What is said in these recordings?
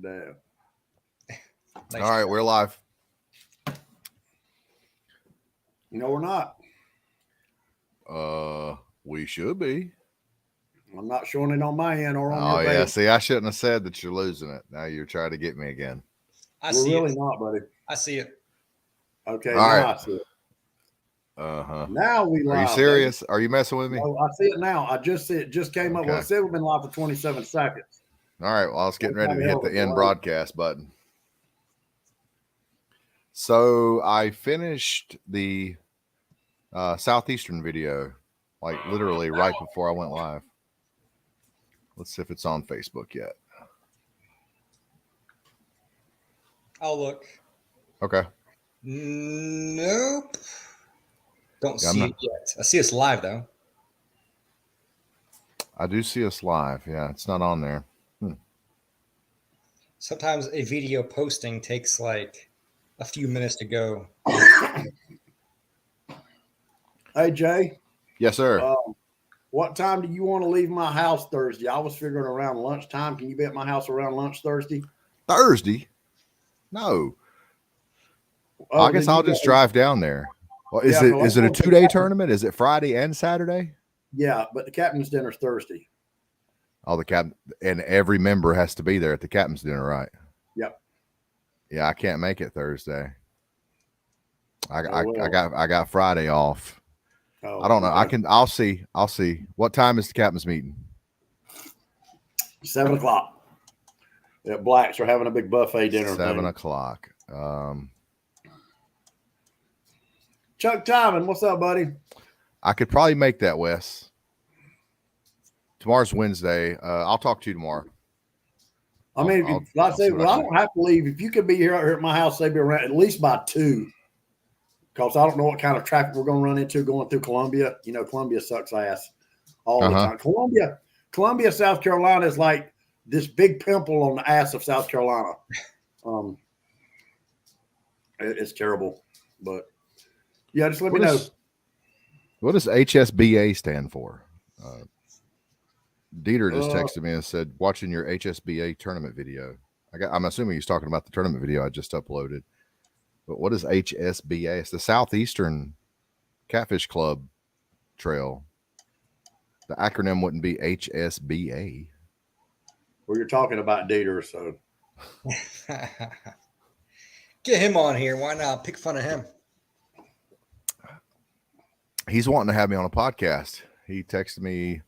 Damn. Nice. All right, we're live. No, we're not. We should be. I'm not showing it on my end or on Oh your yeah, page. see, I shouldn't have said that you're losing it. Now you're trying to get me again. I We're see really it. not, buddy. I see it. Okay, All now right. I see it. Uh-huh. Now we live. Are you serious? Baby. Are you messing with me? No, I see it now. I just see it. Just came up. Well, it said we've been live for 27 seconds. All right. Well, I was getting ready to hit the end broadcast button. So I finished the Southeastern video, like literally right before I went live. Let's see if it's on Facebook yet. I'll look. Okay. Nope. Don't see it yet. I see us live though. I do see us live. Yeah, it's not on there. Sometimes a video posting takes like a few minutes to go. Hey, Jay. Yes, sir. What time do you want to leave my house Thursday? I was figuring around lunchtime. Can you be at my house around lunch Thursday? Thursday? No. I guess I'll just drive down there. Well, is it a 2-day tournament? Is it Friday and Saturday? Yeah, but the captain's dinner's Thursday. Oh, the captain, and every member has to be there at the captain's dinner, right? Yep. Yeah, I can't make it Thursday. I got Friday off. Oh, I don't know. Okay. I'll see. What time is the captain's meeting? 7 o'clock. At Black's, we're having a big buffet dinner. 7 o'clock. Chuck Timon, what's up, buddy? I could probably make that, Wes. Tomorrow's Wednesday. I'll talk to you tomorrow. I mean, I don't have to leave. If you could be here at my house, say be around at least by 2. Because I don't know what kind of traffic we're going to run into going through Columbia. You know, Columbia sucks ass all the time. Columbia, South Carolina is like this big pimple on the ass of South Carolina. It's terrible. But, yeah, just let me know. What does HSBA stand for? Dieter just texted me and said, watching your HSBA tournament video. I'm assuming he's talking about the tournament video I just uploaded. But what is HSBA? It's the Southeastern Catfish Club Trail. The acronym wouldn't be HSBA. Well, you're talking about Dieter, so. Get him on here. Why not? Pick fun of him. He's wanting to have me on a podcast. He texted me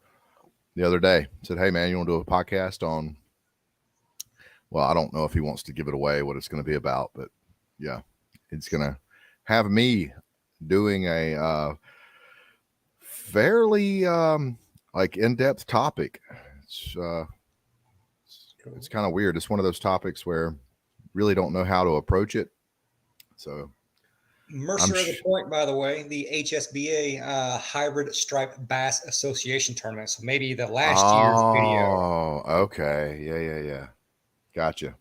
the other day. Said, hey, man, you want to do a podcast on? Well, I don't know if he wants to give it away, what it's going to be about, but yeah. It's going to have me doing a fairly like in-depth topic. It's kind of weird. It's one of those topics where really don't know how to approach it. So Mercer has a point, by the way, the HSBA Hybrid Striped Bass Association Tournament. So maybe the last year's video. Oh, okay. Yeah. Gotcha.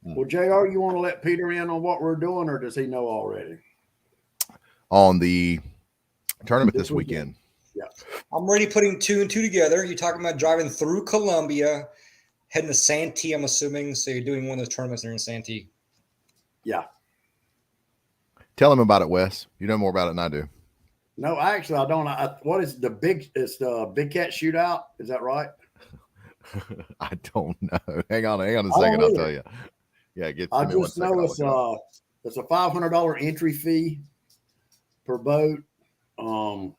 Well, JR, you want to let Peter in on what we're doing, or does he know already? On the tournament this weekend. Yeah. I'm already putting 2 and 2 together. You're talking about driving through Columbia, heading to Santee, I'm assuming. So you're doing one of those tournaments there in Santee. Yeah. Tell him about it, Wes. You know more about it than I do. No, actually, I don't. What is the big? It's the Big Cat Shootout. Is that right? I don't know. Hang on a second. I'll tell you. Yeah, I just know it's a $500 entry fee per boat. I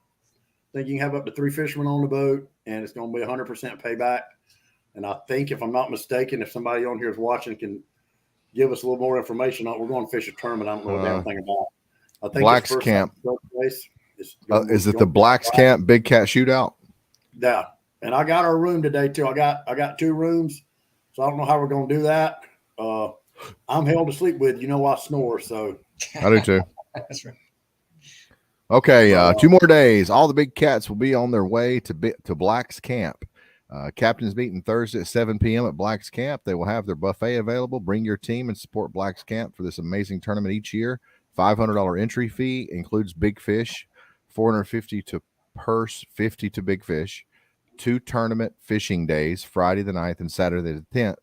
think you can have up to 3 fishermen on the boat, and it's going to be 100% payback. And I think, if I'm not mistaken, if somebody on here is watching, can give us a little more information on it. We're going to fish a tournament. I don't know a damn thing about it. I think Black's Camp. Is it the Black's Camp Big Cat Shootout? Yeah. And I got our room today too. I got 2 rooms, so I don't know how we're going to do that. I'm hell to sleep with. You know I snore, so. I do too. That's right. Okay, 2 more days. All the big cats will be on their way to Black's Camp. Captain's meeting Thursday at 7 p.m. at Black's Camp. They will have their buffet available. Bring your team and support Black's Camp for this amazing tournament each year. $500 entry fee includes big fish, $450 to purse, $50 to big fish. 2 tournament fishing days, Friday the 9th and Saturday the 10th,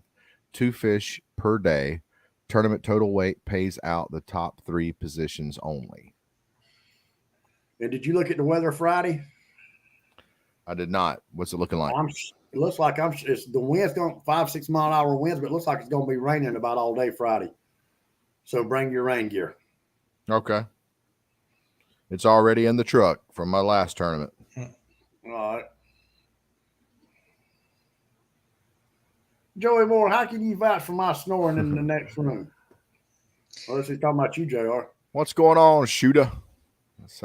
2 fish per day. Tournament total weight pays out the top 3 positions only. And did you look at the weather Friday? I did not. What's it looking like? It looks like it's the wind's going 5-6 mile an hour winds, but it looks like it's going to be raining about all day Friday. So bring your rain gear. Okay. It's already in the truck from my last tournament. All right. Joey Moore, how can you vouch for my snoring in the next room? Well, let's see, talking about you, JR. What's going on, Shooter? That's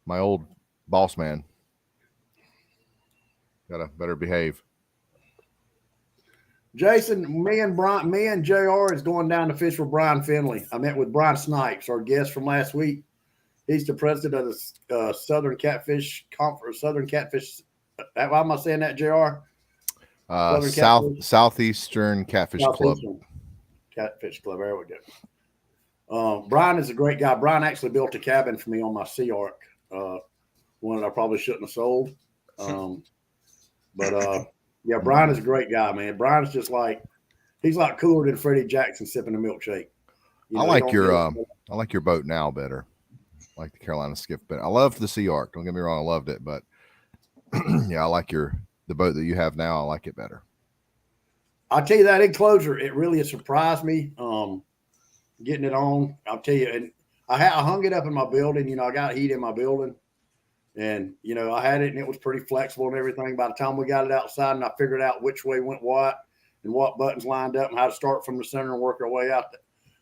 my old boss man. Gotta better behave. Jason, me and JR is going down to fish with Brian Finley. I met with Brian Snipes, our guest from last week. He's the president of the Southern Catfish Conference. Southern Catfish. How am I saying that, JR? Southeastern Catfish Club. Catfish Club. There we go. Brian is a great guy. Brian actually built a cabin for me on my Sea Ark. One that I probably shouldn't have sold. Yeah, Brian is a great guy, man. Brian's just he's like cooler than Freddie Jackson sipping a milkshake. I like your boat now better. I like the Carolina Skiff better. I love the Sea Ark. Don't get me wrong, I loved it, but yeah, I like the boat that you have now. I like it better. I'll tell you that enclosure, it really surprised me. Getting it on, I'll tell you, and I hung it up in my building. I got heat in my building. And, I had it and it was pretty flexible and everything. By the time we got it outside and I figured out which way went what and what buttons lined up and how to start from the center and work our way out,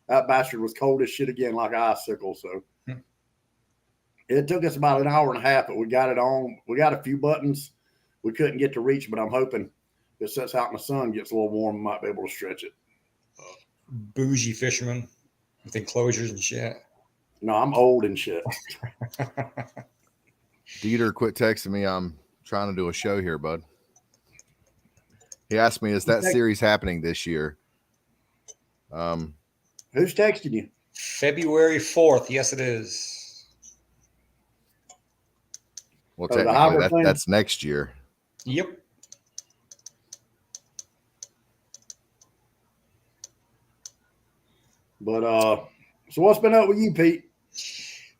that bastard was cold as shit again, like an icicle. So it took us about an hour and a half, but we got it on. We got a few buttons we couldn't get to reach, but I'm hoping if it sets out in the sun, gets a little warm, we might be able to stretch it. Bougie fisherman with enclosures and shit. No, I'm old and shit. Dieter quit texting me. I'm trying to do a show here, bud. He asked me, is that series happening this year? Who's texting you? February 4th. Yes, it is. Well, technically, that's next year. Yep. But so what's been up with you, Pete?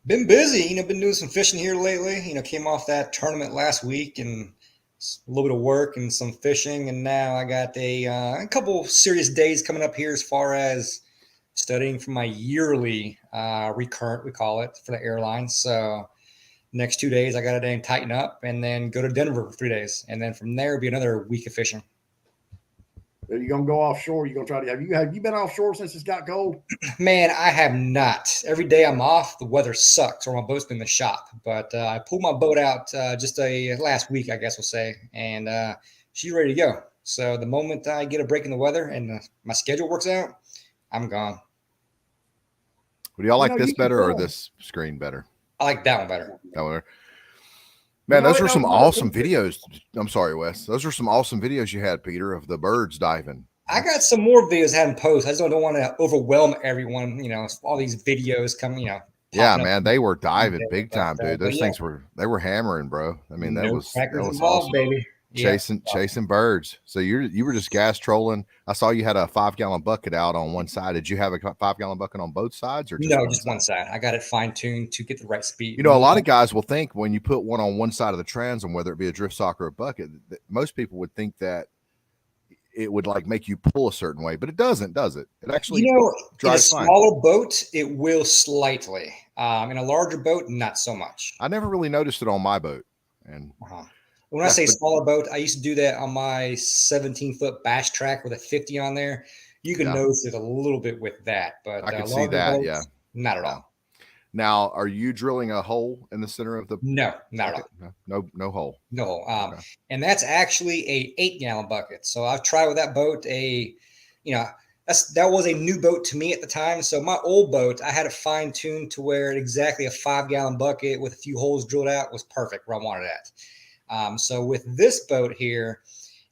Been busy, been doing some fishing here lately. Came off that tournament last week and a little bit of work and some fishing. And now I got a couple serious days coming up here as far as studying for my yearly recurrent, we call it, for the airline. So next 2 days, I got to tighten up and then go to Denver for 3 days. And then from there, it'll be another week of fishing. Are you going to go offshore? You going to try to have you been offshore since it's got cold? Man, I have not. Every day I'm off, the weather sucks, or my boat's been in the shop. But I pulled my boat out just last week, I guess we'll say, and she's ready to go. So the moment I get a break in the weather and my schedule works out, I'm gone. Would y'all like this better or this screen better? I like that one better. That one. Man, those were some awesome videos. I'm sorry, Wes. Those are some awesome videos you had, Peter, of the birds diving. I got some more videos I hadn't posted. I just don't want to overwhelm everyone. All these videos coming. Yeah, man, they were diving big time, dude. Those things were hammering, bro. I mean, that was awesome. Baby. Chasing birds. So you were just gas trolling. I saw you had a 5-gallon bucket out on one side. Did you have a 5-gallon bucket on both sides, or just one side? I got it fine tuned to get the right speed. A lot of guys will think when you put one on one side of the transom, whether it be a drift sock or a bucket, most people would think that it would make you pull a certain way, but it doesn't, does it? It actually drives fine. In a smaller boat, it will slightly. In a larger boat, not so much. I never really noticed it on my boat, and. When I say smaller boat, I used to do that on my 17-foot bass track with a 50 on there. You can notice it a little bit with that, but I can see that. Boats, not at all. Now, are you drilling a hole in the center of the? No, not at all. No hole. No hole. And that's actually a 8-gallon bucket. So I've tried with that boat. That was a new boat to me at the time. So my old boat, I had it fine tuned to where exactly a 5-gallon bucket with a few holes drilled out was perfect where I wanted it at. So with this boat here,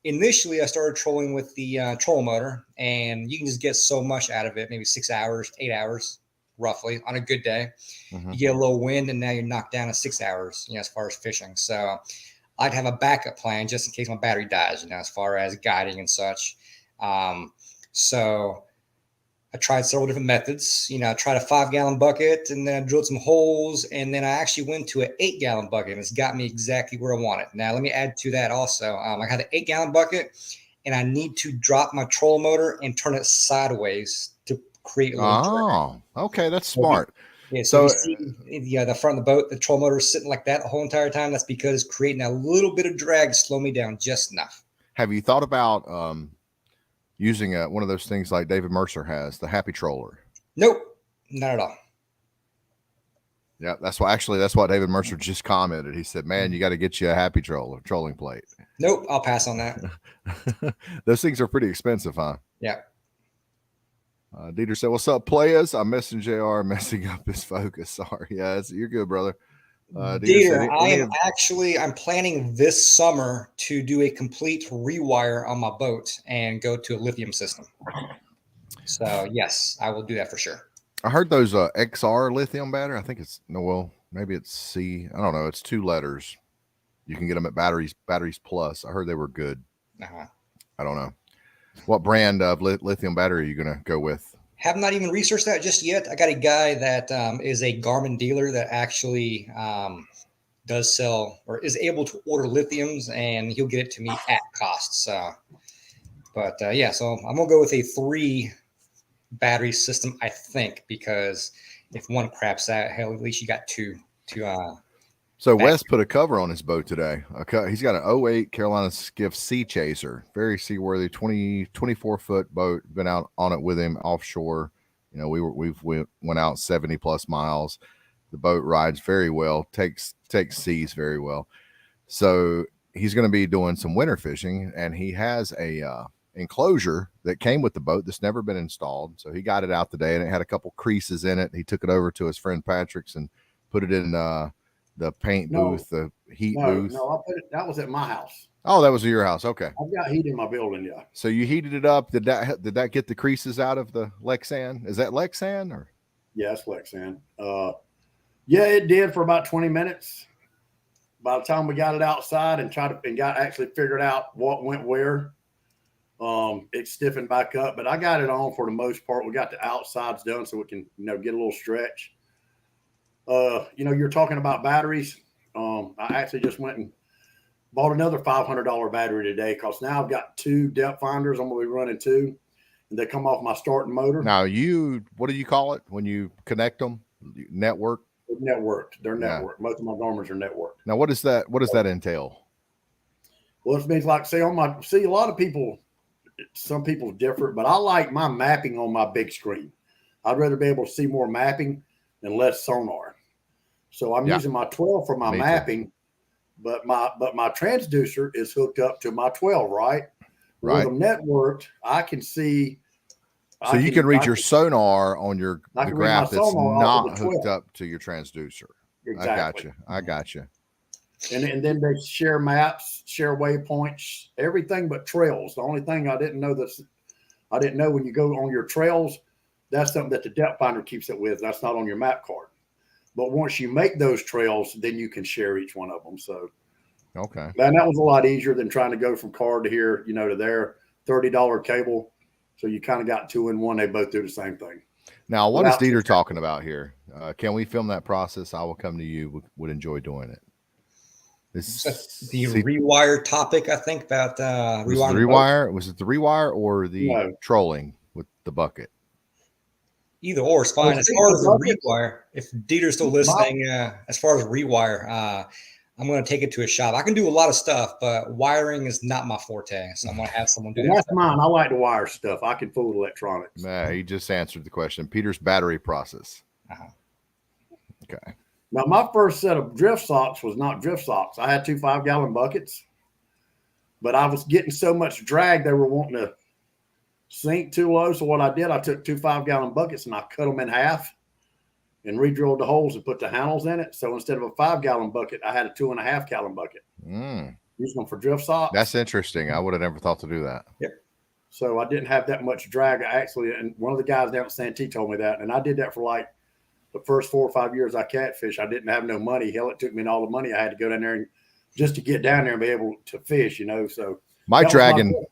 initially I started trolling with the troll motor, and you can just get so much out of it, maybe 6 hours, 8 hours, roughly on a good day. You get a little wind and now you're knocked down to 6 hours, as far as fishing. So I'd have a backup plan just in case my battery dies, as far as guiding and such. So I tried several different methods. I tried a 5-gallon bucket, and then I drilled some holes, and then I actually went to an 8-gallon bucket, and it's got me exactly where I want it. Now, let me add to that also. I had an 8-gallon bucket, and I need to drop my trolling motor and turn it sideways to create a little drag. Okay, that's smart. Yeah, so if you see the front of the boat, the trolling motor is sitting like that the whole entire time. That's because it's creating a little bit of drag to slow me down just enough. Have you thought about using one of those things like David Mercer has, the Happy Troller? Nope, not at all. Yeah, that's what David Mercer just commented. He said, "Man, you got to get you a Happy Troller trolling plate." Nope, I'll pass on that. Those things are pretty expensive, huh? Yeah. Dieter said, "What's up, players? I'm messing JR, messing up his focus. Sorry, yeah, you're good, brother." Dieter, I'm planning this summer to do a complete rewire on my boat and go to a lithium system. So yes, I will do that for sure. I heard those XR lithium battery. I think maybe it's C. I don't know. It's 2 letters. You can get them at Batteries Plus. I heard they were good. I don't know. What brand of lithium battery are you going to go with? Have not even researched that just yet. I got a guy that is a Garmin dealer that actually does sell or is able to order lithiums, and he'll get it to me at cost. So I'm going to go with a 3 battery system, I think, because if one craps out, hell, at least you got 2 to So Wes put a cover on his boat today. He's got an 08 Carolina Skiff Sea Chaser, very seaworthy, 24-foot boat. Been out on it with him offshore. We went out 70 plus miles. The boat rides very well, takes seas very well. So he's going to be doing some winter fishing, and he has a enclosure that came with the boat that's never been installed. So he got it out today, and it had a couple creases in it. He took it over to his friend Patrick's and put it in the paint booth, the heat booth. No, that was at my house. Oh, that was at your house. Okay. I've got heat in my building, yeah. So you heated it up. Did that get the creases out of the Lexan? Is that Lexan or? Yeah, it's Lexan. Yeah, it did for about 20 minutes. By the time we got it outside and actually figured out what went where, it stiffened back up. But I got it on for the most part. We got the outsides done so we can get a little stretch. You're talking about batteries. I actually just went and bought another $500 battery today because now I've got 2 depth finders. I'm going to be running 2, and they come off my starting motor. Now, what do you call it when you connect them? Network? Networked. They're networked. Most of my Garmin's are networked. Now, what does that entail? Well, it means like a lot of people, some people differ, but I like my mapping on my big screen. I'd rather be able to see more mapping and less sonar. So I'm using my 12 for my mapping, but my transducer is hooked up to my 12, right? Right. With them networked, I can see. So you can read your sonar on the graph that's not hooked up to your transducer. Exactly. I got you. And then they share maps, share waypoints, everything but trails. The only thing I didn't know when you go on your trails, that's something that the depth finder keeps it with. That's not on your map card. But once you make those trails, then you can share each one of them. So, okay. Man, that was a lot easier than trying to go from card to here, to there. $30 cable. So you kind of got 2 in 1. They both do the same thing. Now, what is Dieter talking about here? Can we film that process? I will come to you. Would enjoy doing it. Rewire topic, I think, about rewire. Was it the rewire or the trolling with the bucket? Either or is fine. As far as the rewire, if Dieter's still listening, as far as rewire, I'm going to take it to a shop. I can do a lot of stuff, but wiring is not my forte. So I'm going to have someone do that. That's mine. I like to wire stuff. I can fool with electronics. Nah, he just answered the question. Peter's battery process. Okay. Now, my first set of drift socks was not drift socks. I had 2 5-gallon buckets, but I was getting so much drag, they were wanting to sink too low. So what I did, I took 2 5-gallon buckets and I cut them in half and re-drilled the holes and put the handles in it. So instead of a 5-gallon bucket, I had a 2.5-gallon bucket. Using them for drift socks. That's interesting. I would have never thought to do that. Yep. So I didn't have that much drag actually. And one of the guys down at Santee told me that. And I did that for like the first 4 or 5 years I catfish. I didn't have no money. Hell, it took me all the money I had to go down there and just to get down there and be able to fish, So My that was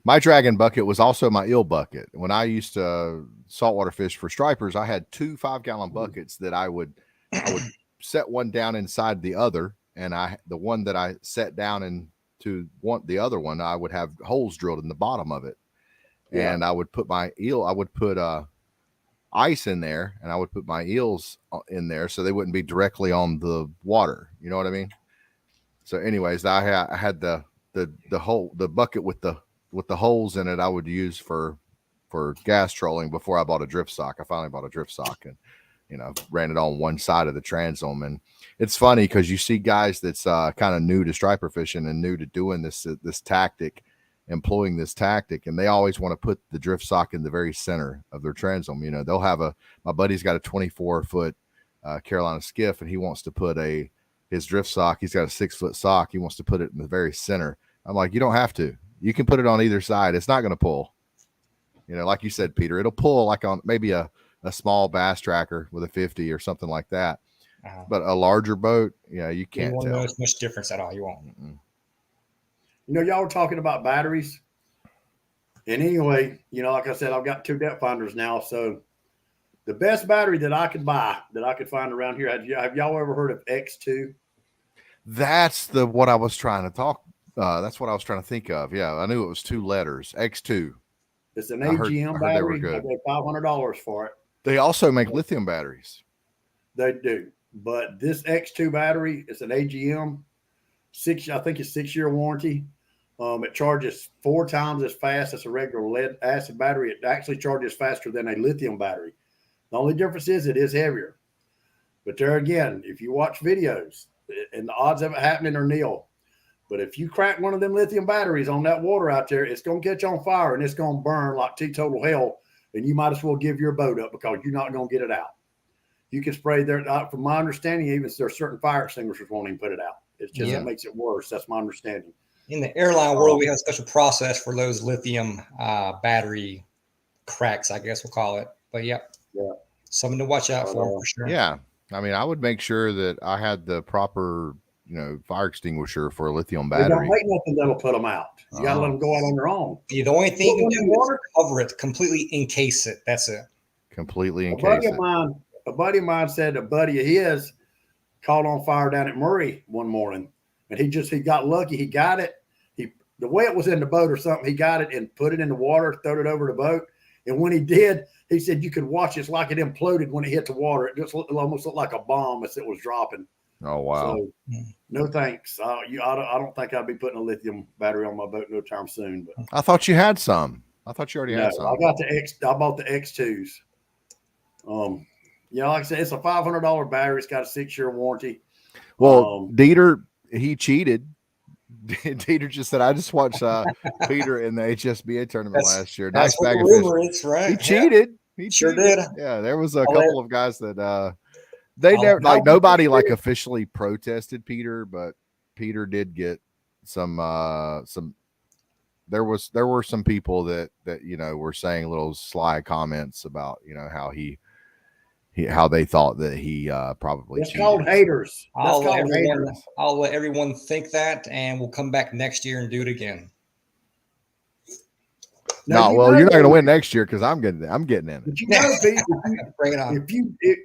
my dragon bucket was also my eel bucket. When I used to saltwater fish for stripers, I had 2 5-gallon buckets that I would set one down inside the other, and the one that I set down into the other one, I would have holes drilled in the bottom of it, and I would put my eel. I would put ice in there, and I would put my eels in there so they wouldn't be directly on the water. You know what I mean? So, anyways, I had the bucket with the holes in it. I would use for gas trolling before I bought a drift sock. I finally bought a drift sock and ran it on one side of the transom. And it's funny because you see guys that's kind of new to striper fishing and new to doing this tactic, employing this tactic, and they always want to put the drift sock in the very center of their transom. They'll have my buddy's got a 24-foot Carolina skiff, and he wants to put his drift sock. He's got a 6-foot sock. He wants to put it in the very center. I'm like, you don't have to. You can put it on either side. It's not going to pull. Like you said, Peter, it'll pull like on maybe a small bass tracker with a 50 or something like that. But a larger boat, you can't won't tell. notice much difference at all. You won't. Mm-mm. Y'all were talking about batteries. And anyway, like I said, I've got 2 depth finders now. So the best battery that I could buy, that I could find around here, have y'all ever heard of X2? That's what I was trying to talk. That's what I was trying to think of. Yeah, I knew it was 2 letters. X2. It's an AGM battery. They were good. I paid $500 for it. They also make lithium batteries. They do. But this X2 battery is an AGM. I think it's 6-year warranty. It charges 4 times as fast as a regular lead acid battery. It actually charges faster than a lithium battery. The only difference is it is heavier. But there again, if you watch videos, and the odds of it happening are nil. But if you crack one of them lithium batteries on that water out there, it's going to catch on fire and it's going to burn like teetotal hell. And you might as well give your boat up because you're not going to get it out. You can spray there. From my understanding, even there are certain fire extinguishers won't even put it out. It's just it makes it worse. That's my understanding. In the airline world, we have a special process for those lithium battery cracks, I guess we'll call it. But yeah, something to watch out for sure. Yeah, I mean, I would make sure that I had the proper, fire extinguisher for a lithium battery. They don't make nothing that'll put them out. You got to let them go out on their own. The only thing you can do is cover it, completely encase it. That's it. Completely encase it. A buddy of mine said a buddy of his caught on fire down at Murray one morning, and he got lucky. He got it. The way it was in the boat or something, he got it and put it in the water, throwed it over the boat. And when he did, he said you could watch it's like it imploded when it hit the water. It just almost looked like a bomb as it was dropping. Oh, wow. So, no thanks. I don't think I'd be putting a lithium battery on my boat no time soon. But I thought you had some. I thought you already had some. I bought the X2s. Like I said, it's a $500 battery. It's got a 6-year warranty. Well, Dieter, he cheated. Dieter just said, I just watched Peter in the HSBA tournament last year. Nice bag of fish. Right. He cheated. He sure cheated. did. Yeah, there was a couple of guys that they never nobody officially protested Peter, but Peter did get some there were some people that were saying little sly comments about how they thought that he probably It's cheated. called haters. I'll let everyone think that, and we'll come back next year and do it again. No, you're not going to win next year because I'm getting in it. But Pete, bring it on.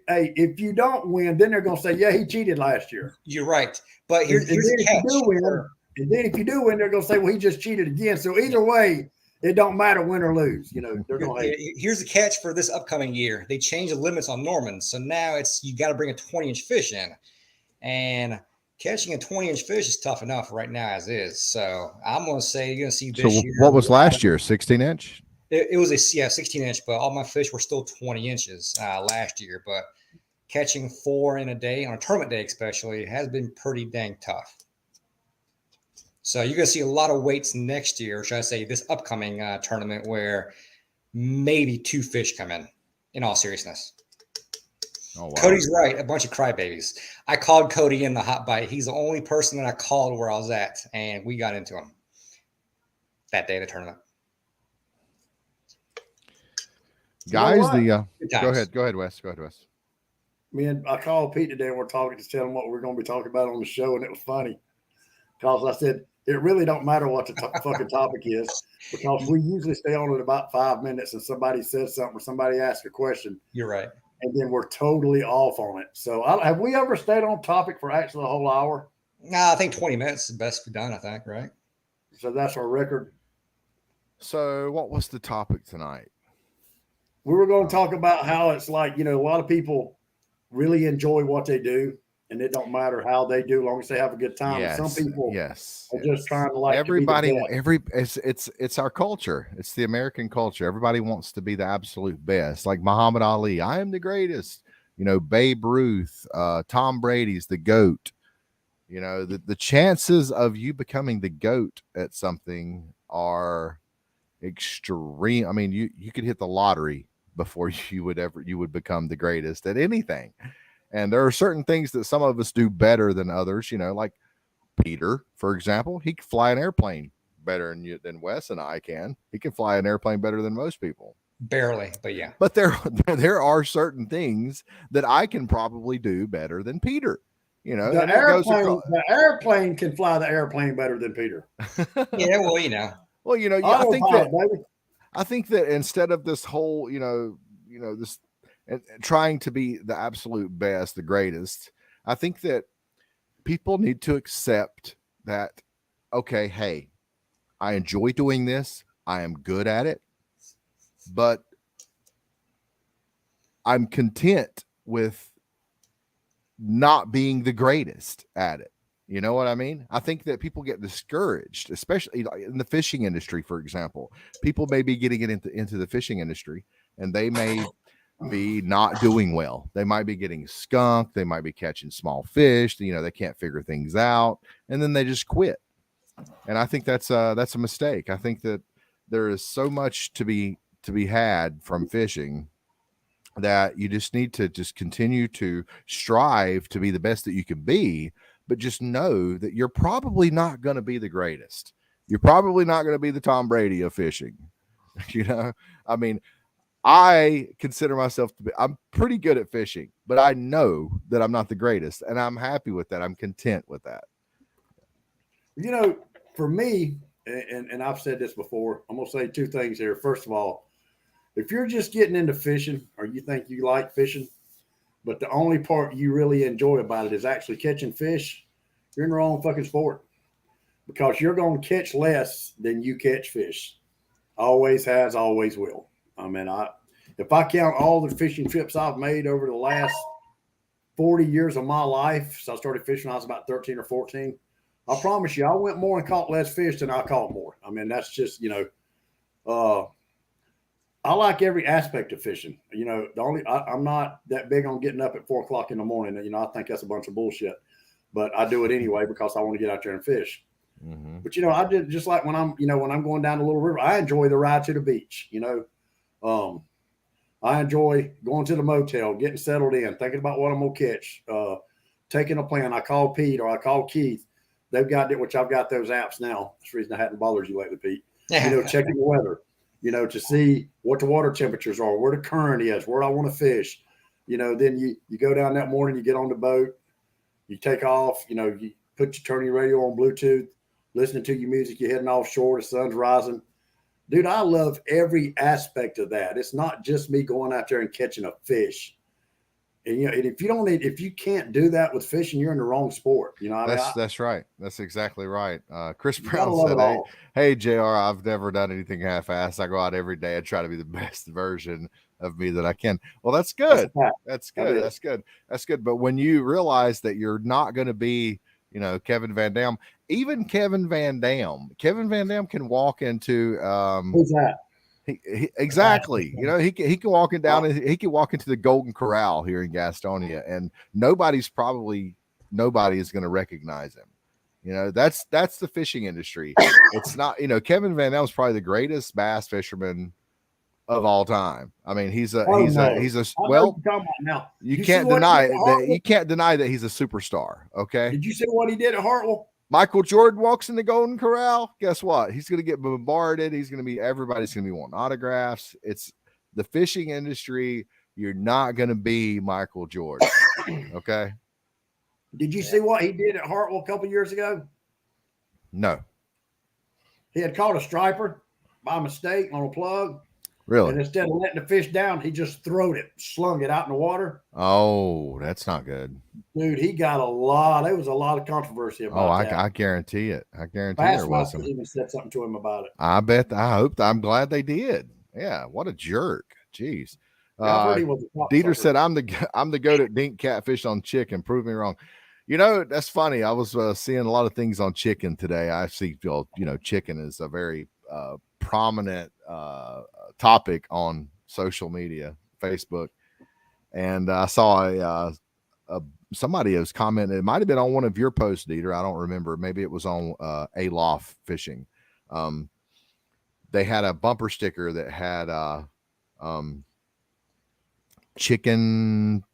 If you don't win, then they're going to say, yeah, he cheated last year. You're right, but here's the catch. And then if you do win, they're going to say, well, he just cheated again. So either way, it don't matter win or lose. They're going to hate. Here's the catch for this upcoming year. They changed the limits on Normans. So now you got to bring a 20-inch fish in. And catching a 20-inch fish is tough enough right now as is. So I'm going to say you're going to see this year. What was last year? 16-inch? It was a 16-inch, but all my fish were still 20 inches last year. But catching 4 in a day, on a tournament day especially, has been pretty dang tough. So you're going to see a lot of weights next year, or should I say this upcoming tournament, where maybe 2 fish come in all seriousness. Oh, wow. Cody's right. A bunch of crybabies. I called Cody in the hot bite. He's the only person that I called where I was at, and we got into him that day of the tournament. Guys, go ahead, Wes. I called Pete today and we're talking to tell him what we're going to be talking about on the show, and it was funny. because I said it really don't matter what the fucking topic is, because we usually stay on it about 5 minutes and somebody says something or somebody asks a question. You're right. And then we're totally off on it. So have we ever stayed on topic for actually a whole hour? Nah, I think 20 minutes is the best we've done, I think, right? So that's our record. So what was the topic tonight? We were going to talk about how it's like, a lot of people really enjoy what they do, and it don't matter how they do, as long as they have a good time. Yes, And some people yes, are just trying to like everybody. to be the best. It's our culture. It's the American culture. Everybody wants to be the absolute best. Like Muhammad Ali, I am the greatest. Babe Ruth, Tom Brady's the GOAT. The chances of you becoming the GOAT at something are extreme. I mean, you could hit the lottery before you would become the greatest at anything. And there are certain things that some of us do better than others, like Peter, for example. He can fly an airplane better than Wes and I can. He can fly an airplane better than most people. Barely, but yeah. But there are certain things that I can probably do better than Peter. The airplane can fly the airplane better than Peter. Yeah, well, I think that instead of this whole, this and trying to be the absolute best, the greatest, I think that people need to accept that, okay, hey, I enjoy doing this. I am good at it, but I'm content with not being the greatest at it. You know what I mean? I think that people get discouraged, especially in the fishing industry, for example. People may be getting into the fishing industry, and they may be not doing well. They might be getting skunked. They might be catching small fish. They can't figure things out, and then they just quit. And I think that's a mistake. I think that there is so much to be had from fishing that you just need to just continue to strive to be the best that you can be, but just know that you're probably not going to be the greatest. You're probably not going to be the Tom Brady of fishing. I mean, I consider myself I'm pretty good at fishing, but I know that I'm not the greatest, and I'm happy with that. I'm content with that. For me, and I've said this before, I'm going to say two things here. First of all, if you're just getting into fishing or you think you like fishing, but the only part you really enjoy about it is actually catching fish, you're in the wrong fucking sport, because you're going to catch less than you catch fish. Always has, always will. I mean, if I count all the fishing trips I've made over the last 40 years of my life, so I started fishing when I was about 13 or 14, I promise you, I went more and caught less fish than I caught more. I mean, that's just, I like every aspect of fishing. I'm not that big on getting up at 4 o'clock in the morning. I think that's a bunch of bullshit, but I do it anyway because I want to get out there and fish. Mm-hmm. But I did just like when I'm going down the little river, I enjoy the ride to the beach. I enjoy going to the motel, getting settled in, thinking about what I'm gonna catch, taking a plan. I call Pete or I call Keith. They've got it, which I've got those apps now. That's the reason I hadn't bothered you lately, Pete. Checking the weather. To see what the water temperatures are, where the current is, where I want to fish. Then you go down that morning, you get on the boat, you take off, you turn your radio on Bluetooth, listening to your music, you're heading offshore, the sun's rising. Dude, I love every aspect of that. It's not just me going out there and catching a fish. And and if you can't do that with fishing, you're in the wrong sport. That's right. That's exactly right. Chris Brown said, "Hey, JR, I've never done anything half-assed. I go out every day and try to be the best version of me that I can." Well, that's good. That's good. That's good. That's good. But when you realize that you're not going to be, Kevin Van Dam, even Kevin Van Dam can walk into. Who's that? Exactly. He can walk down. He can walk into the Golden Corral here in Gastonia, and nobody is going to recognize him. That's the fishing industry. It's not. Kevin Van Dam is probably the greatest bass fisherman of all time. I mean, you can't deny that he's a superstar. Okay. Did you see what he did at Hartwell? Michael Jordan walks in the Golden Corral. Guess what? He's going to get bombarded. Everybody's going to be wanting autographs. It's the fishing industry. You're not going to be Michael Jordan. Okay. Did you see what he did at Hartwell a couple years ago? No, He had caught a striper by mistake on a plug, really. and instead of letting the fish down, he just throwed it, slung it out in the water. Oh, that's not good. Dude, he got a lot. There was a lot of controversy about that. I guarantee it. I guarantee there was Bassmasters even said something to him about it. I bet. I'm glad they did. Yeah, what a jerk. Jeez. Yeah, I've heard he was a Dieter cocksucker. said, I'm the goat at dink catfish on chicken. Prove me wrong. You know, that's funny. I was seeing a lot of things on chicken today. I see, chicken is a very prominent topic on social media, Facebook. And I saw somebody was commenting. It might have been on one of your posts, Dieter. I don't remember. Maybe it was on Aloft Fishing. They had a bumper sticker that had chicken.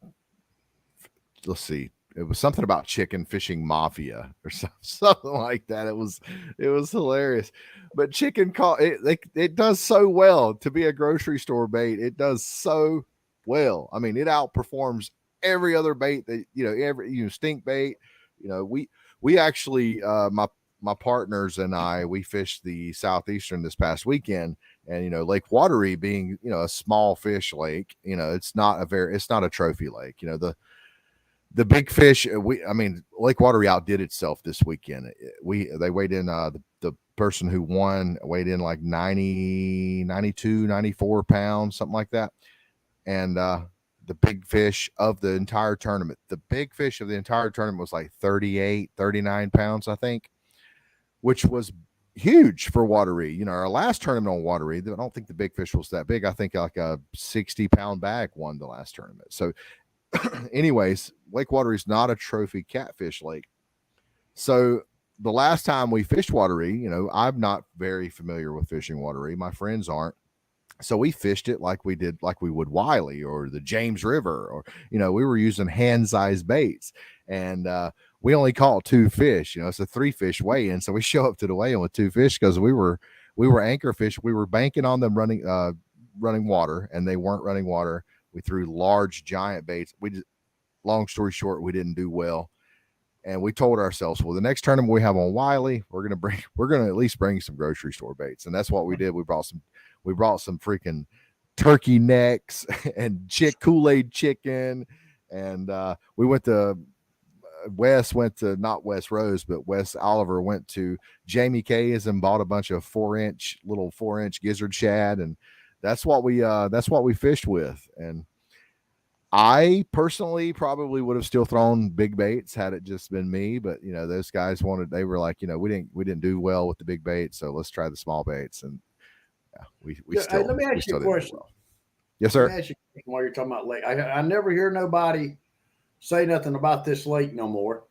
Let's see. It was something about chicken fishing mafia or something like that. It was hilarious. But chicken it does so well to be a grocery store bait. It does so well. I mean, it outperforms every other bait that stink bait. We actually my partners and we fished the Southeastern this past weekend, and Lake Watery being a small fish lake, it's not a trophy lake. The big fish, Lake Watery outdid itself this weekend. They weighed in, the person who won weighed in like 90, 92, 94 pounds, something like that. And the big fish of the entire tournament, was like 38, 39 pounds, I think, which was huge for Watery. Our last tournament on Watery, I don't think the big fish was that big. I think like a 60-pound bag won the last tournament. So anyways, Lake Watery is not a trophy catfish lake. So the last time we fished Watery, I'm not very familiar with fishing Watery. My friends aren't. So we fished it like we would Wiley or the James River, or, we were using hand-sized baits, and we only caught 2 fish. It's a 3-fish weigh-in. So we show up to the weigh-in with 2 fish because we were anchor fish. We were banking on them running water, and they weren't running water. We threw large giant baits. Long story short, we didn't do well. And we told ourselves, well, the next tournament we have on Wiley, we're going to at least bring some grocery store baits. And that's what we did. We brought some freaking turkey necks and Kool-Aid chicken. And we went to not West Rose, but West Oliver went to Jamie K's and bought a bunch of 4-inch gizzard shad. And that's what we fished with. And I personally probably would have still thrown big baits had it just been me, but those guys they were like, we didn't do well with the big baits, so let's try the small baits. And we still. Let me ask you a question. Well. Yes, sir. Let me ask you a question while you're talking about lake. I never hear nobody say nothing about this lake no more,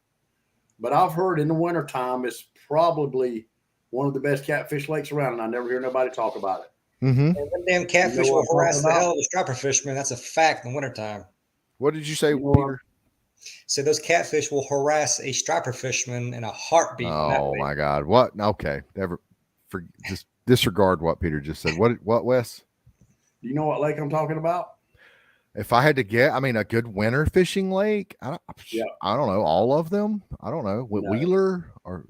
but I've heard in the wintertime it's probably one of the best catfish lakes around, and I never hear nobody talk about it. Mm-hmm. And them damn catfish will harass the hell of a striper fisherman. That's a fact in the wintertime. What did you say, Peter? So those catfish will harass a striper fisherman in a heartbeat. Oh my God! What? Okay, just disregard what Peter just said. What, Wes? Do you know what lake I'm talking about? If I had to get, a good winter fishing lake. I don't know all of them. I don't know. Wheeler or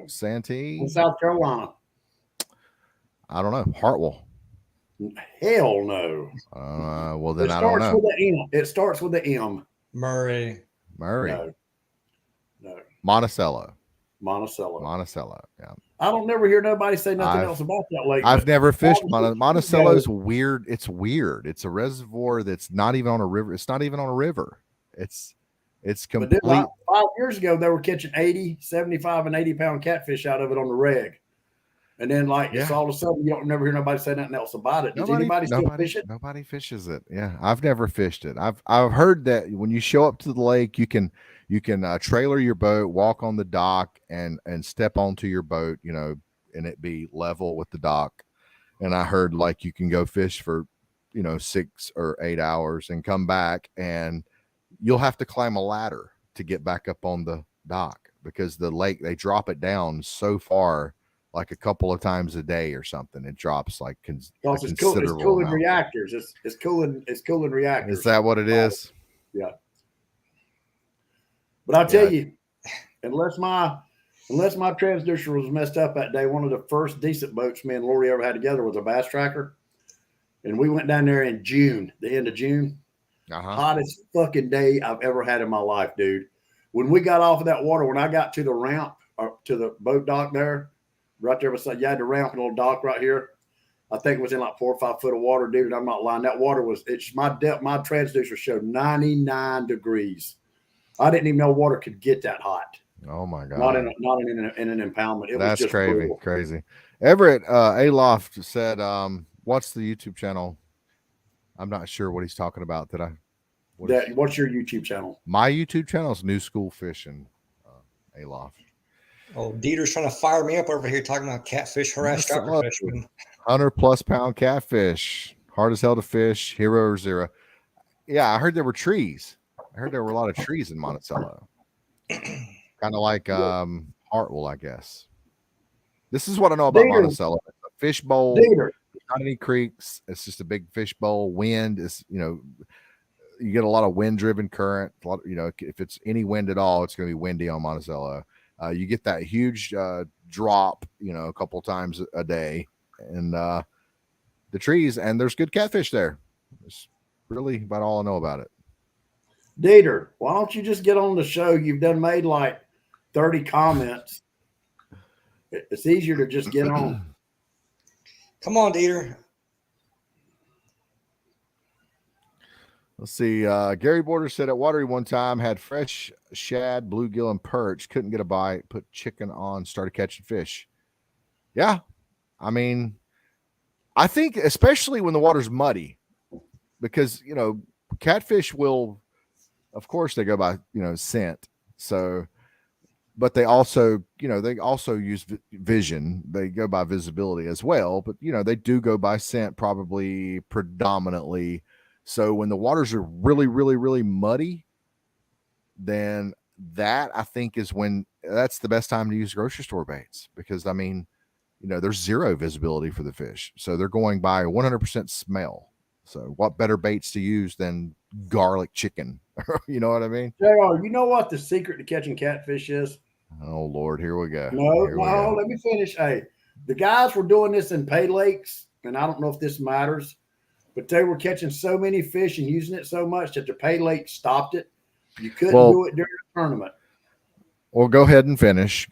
Santee? In South Carolina. I don't know. Hartwell. Hell no. Well, then I don't know. It starts with the M. Murray. No. Monticello. Yeah. I don't never hear nobody say nothing else about that lake. I've never fished Monticello's weird. It's weird. It's a reservoir that's not even on a river. It's not even on a river. It's complete. 5 years ago, they were catching 80, 75, and 80-pound catfish out of it on the reg. And then, it's all of a sudden, you don't never hear nobody say nothing else about it. Does anybody still fish it? Nobody fishes it. Yeah, I've never fished it. I've heard that when you show up to the lake, you can trailer your boat, walk on the dock, and step onto your boat, and it be level with the dock. And I heard you can go fish for 6 or 8 hours and come back, and you'll have to climb a ladder to get back up on the dock because the lake, they drop it down so far. Like a couple of times a day or something, it drops it's cooling reactors. It's cooling reactors. Is that what it is? Yeah. But I'll tell you, unless my unless my transducer was messed up that day, one of the first decent boats me and Lori ever had together was a bass tracker. And we went down there in June, the end of June. Hottest fucking day I've ever had in my life, dude. When we got off of that water, when I got to the ramp or to the boat dock there, right there beside, you had the ramp and a little dock right here. I think it was in like 4 or 5 foot of water, dude. I'm not lying. That water was, it's my depth. My transducer showed 99 degrees. I didn't even know water could get that hot. Oh my God. Not in an impoundment. It That's was just crazy. brutal. Crazy. Everett Aloft said, what's the YouTube channel? I'm not sure what he's talking about. What's your YouTube channel? My YouTube channel is New School Fishing. Aloft. Oh, Dieter's trying to fire me up over here talking about catfish harass striper fishermen. 100+ pound catfish, hard as hell to fish, hero or zero. Yeah, I heard there were trees. I heard there were a lot of trees in Monticello. Kind of like Hartwell, I guess. This is what I know about Monticello. It's a fish bowl. Not any creeks. It's just a big fish bowl. Wind is, you get a lot of wind driven current. A lot, if it's any wind at all, it's going to be windy on Monticello. You get that huge drop, a couple times a day, and the trees, and there's good catfish there. It's really about all I know about it. Dieter, why don't you just get on the show? You've done made like 30 comments. It's easier to just get on. Come on, Dieter. Let's see. Gary Borders said at Watery one time had fresh shad, bluegill, and perch. Couldn't get a bite. Put chicken on. Started catching fish. Yeah, I mean, I think especially when the water's muddy, because catfish will, of course, they go by scent. So, but they also use vision. They go by visibility as well. But they do go by scent, probably predominantly. So when the waters are really, really, really muddy, then that I think is when that's the best time to use grocery store baits, because there's zero visibility for the fish. So they're going by 100% smell. So what better baits to use than garlic chicken? You know what I mean? JR, you know what the secret to catching catfish is? Oh Lord, here we go. No, let me finish. Hey, the guys were doing this in pay lakes, and I don't know if this matters, but they were catching so many fish and using it so much that the pay lake stopped it. You couldn't do it during the tournament. Well, go ahead and finish.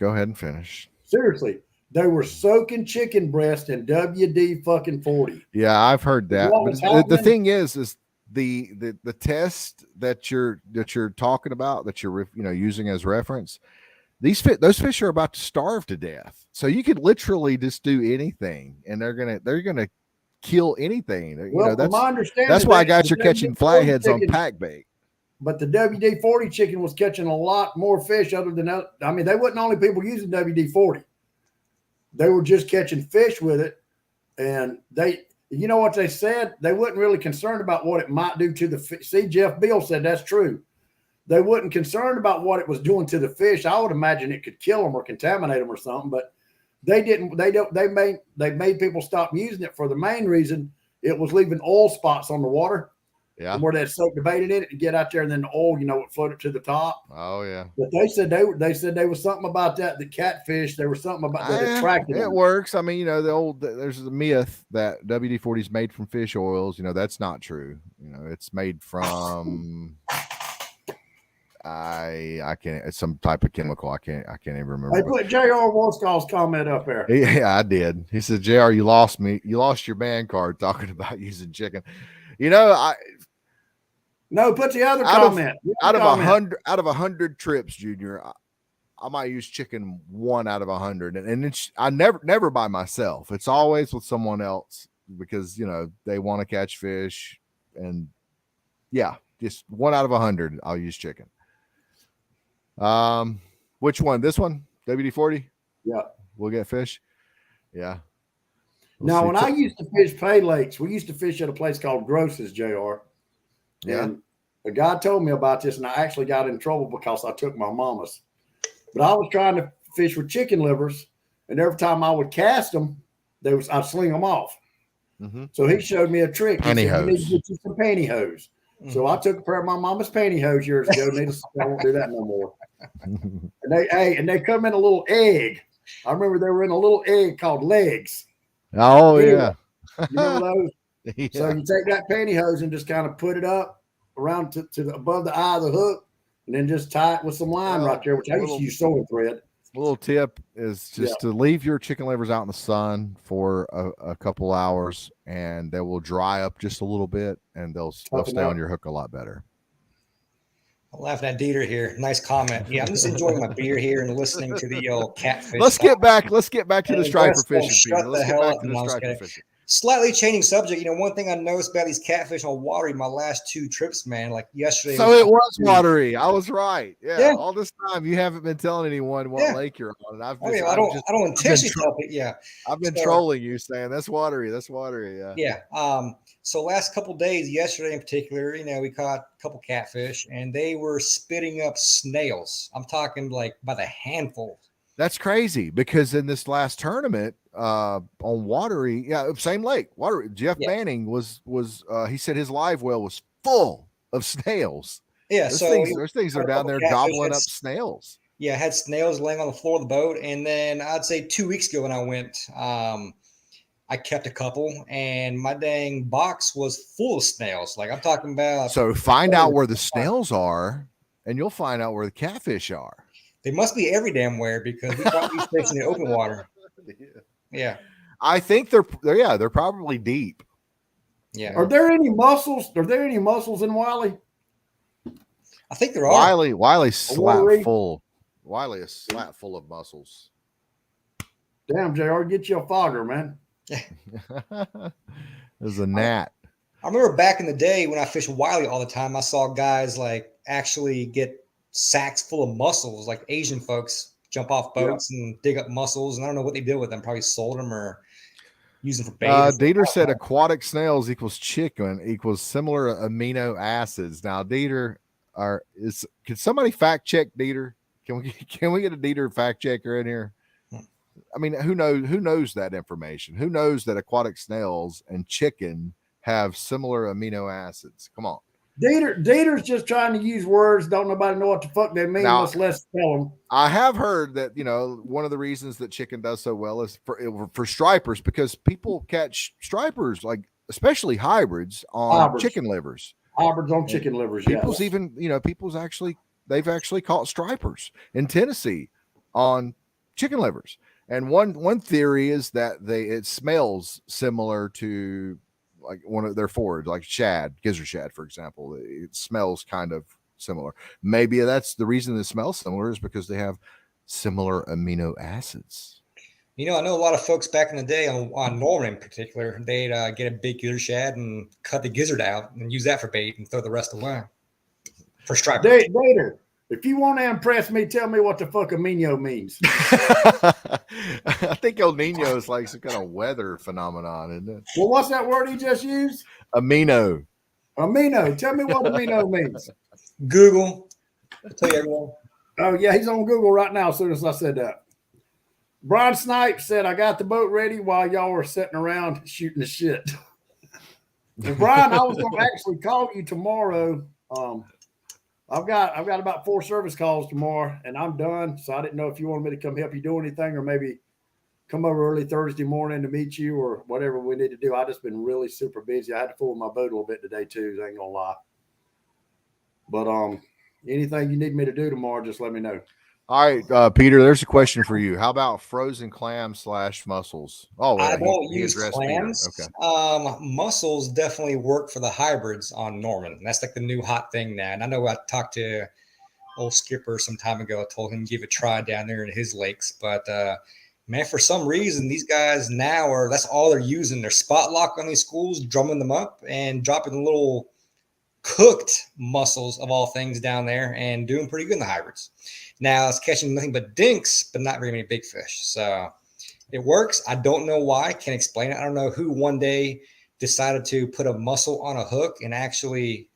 Seriously, they were soaking chicken breast in WD fucking 40. Yeah, I've heard that. But the thing is the test that you're talking about, that you're using as reference. Those fish are about to starve to death. So you could literally just do anything, and they're gonna kill anything. Well, my understanding, that's why guys are catching flatheads on pack bait. But the WD-40 chicken was catching a lot more fish other than that. I mean, they wasn't only people using WD-40. They were just catching fish with it. And you know what they said? They wasn't really concerned about what it might do to the fish. See, Jeff Beal said that's true. They wasn't concerned about what it was doing to the fish. I would imagine it could kill them or contaminate them or something, but they didn't. They made people stop using it for the main reason it was leaving oil spots on the water. Yeah, where they soaked the bait in it and get out there, and then the oil, would float it to the top. Oh yeah. But they said there was something about that. The catfish, there was something about that attracted them. It works. I mean, there's a myth that WD-40 is made from fish oils. That's not true. It's made from I can't. It's some type of chemical. I can't even remember. They put J.R. Wolskall's comment up there. Yeah, I did. He said, "JR, you lost me. You lost your band card talking about using chicken." No, put the other comment. Out of 100 trips, Junior, I might use chicken 1 out of 100, and I never by myself. It's always with someone else, because they want to catch fish, and yeah, just 1 out of 100, I'll use chicken. Which one? This one, WD-40. Yeah, we'll get fish. Yeah. Now, when I used to fish pay lakes, we used to fish at a place called Gross's, JR. Yeah. And a guy told me about this, and I actually got in trouble because I took my mama's. But I was trying to fish with chicken livers, and every time I would cast them, I'd sling them off. Mm-hmm. So he showed me a trick. He said, you need to get you some pantyhose. So I took a pair of my mama's pantyhose years ago. Needless to say, I won't do that no more. And they come in a little egg. I remember they were in a little egg called legs. Oh Anyway, yeah. you remember those? Yeah. So you take that pantyhose and just kind of put it up around above the eye of the hook, and then just tie it with some line right there, which I used to use sewing thread. Little tip is just to leave your chicken livers out in the sun for a couple hours, and they will dry up just a little bit, and they'll stay on your hook a lot better. I'm laughing at Dieter here. Nice comment. Yeah, I'm just enjoying my beer here and listening to the old catfish. Let's get back to the striper fishing, Peter. Shut the hell up, striper fishing. Slightly changing subject. You know, one thing I noticed about these catfish on watery my last 2 trips, man, like yesterday. So it was watery. I was right. Yeah. All this time you haven't been telling anyone what lake you're on. And I don't intentionally tell it. Yeah. I've been trolling you saying that's watery. That's watery. Yeah. Yeah. So last couple days, yesterday in particular, you know, we caught a couple catfish and they were spitting up snails. I'm talking like by the handful. That's crazy because in this last tournament on watery, same lake, watery. Jeff Manning was he said his live well was full of snails. Yeah, those things are down there gobbling up snails. Yeah, I had snails laying on the floor of the boat, and then I'd say 2 weeks ago when I went, I kept a couple, and my dang box was full of snails. Like I'm talking about. So find out where the snails are, and you'll find out where the catfish are. They must be every damn where because we caught these fish in the open water. Yeah. I think they're probably deep. Yeah. Are there any mussels? Are there any mussels in Wiley? I think there are. Wiley's slap full. Wiley is slap full of mussels. Damn, JR, get you a fogger, man. There's a gnat. I remember back in the day when I fished Wiley all the time, I saw guys like actually get sacks full of mussels, like Asian folks jump off boats and dig up mussels, and I don't know what they did with them. Probably sold them or used them for bait. Dieter said aquatic snails equals chicken equals similar amino acids. Now, Dieter, can somebody fact check Dieter? Can we get a Dieter fact checker in here? I mean, who knows that information? Who knows that aquatic snails and chicken have similar amino acids? Come on. Dieter's just trying to use words. Don't nobody know what the fuck they mean. Now, much less spell them. I have heard that, you know, one of the reasons that chicken does so well is for stripers, because people catch stripers, like especially hybrids on chicken livers. Hybrids on chicken livers. People's they've actually caught stripers in Tennessee on chicken livers. And one theory is that it smells similar to like one of their forage, like gizzard shad, for example. It smells kind of similar. Maybe that's the reason it smells similar is because they have similar amino acids. You know, I know a lot of folks back in the day on Norman in particular, they'd get a big gizzard shad and cut the gizzard out and use that for bait and throw the rest away for striper. Dieter, if you want to impress me, tell me what the fuck amino means. I think El Nino is like some kind of weather phenomenon, isn't it? Well, what's that word he just used? Amino. Tell me what amino means. Google. I'll tell you everyone. Oh, yeah, he's on Google right now as soon as I said that. Brian Snipes said, I got the boat ready while y'all were sitting around shooting the shit. And Brian, I was going to actually call you tomorrow. I've got about 4 service calls tomorrow, and I'm done. So I didn't know if you wanted me to come help you do anything, or maybe come over early Thursday morning to meet you, or whatever we need to do. I've just been really super busy. I had to fool my boat a little bit today too. I ain't gonna lie. But anything you need me to do tomorrow, just let me know. All right, Peter, there's a question for you. How about frozen clams / mussels? Oh, I won't use clams. Okay. Mussels definitely work for the hybrids on Norman. That's like the new hot thing now. And I know I talked to old Skipper some time ago. I told him to give it a try down there in his lakes. But, man, for some reason, these guys now that's all they're using. They're spot lock on these schools, drumming them up and dropping little cooked mussels of all things down there and doing pretty good in the hybrids. Now it's catching nothing but dinks, but not very many big fish. So it works. I don't know why. Can't explain it. I don't know who one day decided to put a mussel on a hook and actually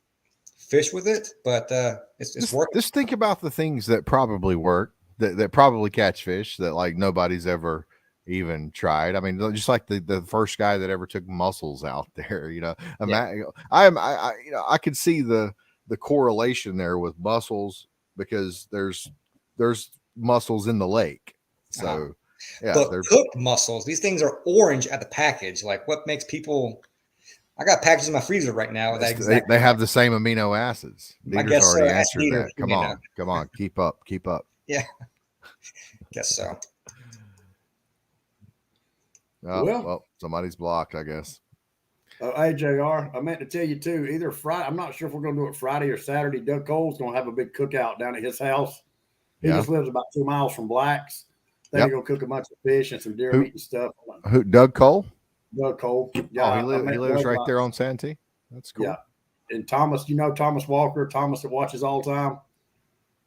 fish with it, but it's working. Just think about the things that probably work, that probably catch fish that like nobody's ever even tried. I mean, just like the first guy that ever took mussels out there, you know, Yeah. I could see the correlation there with mussels because there's mussels in the lake. So yeah, But they're cooked mussels, these things are orange at the package. Like, what makes people? I got packages in my freezer right now with that exact. they have the same amino acids. I Dieter's guess so. already Ask answered Dieter. that. He may know. Come on, keep up. Yeah, guess so. Oh, Well, well, somebody's blocked, I guess. Hey, JR, I meant to tell you too, either Friday, I'm not sure if we're going to do it Friday or Saturday. Doug Cole's going to have a big cookout down at his house. He Yeah. just lives about 2 miles from Black's. They're going to cook a bunch of fish and some deer meat and stuff. Who? Doug Cole? Doug Cole. Yeah, he lives right there on Santee. That's cool. Yeah. And Thomas, Thomas Walker, Thomas that watches all the time.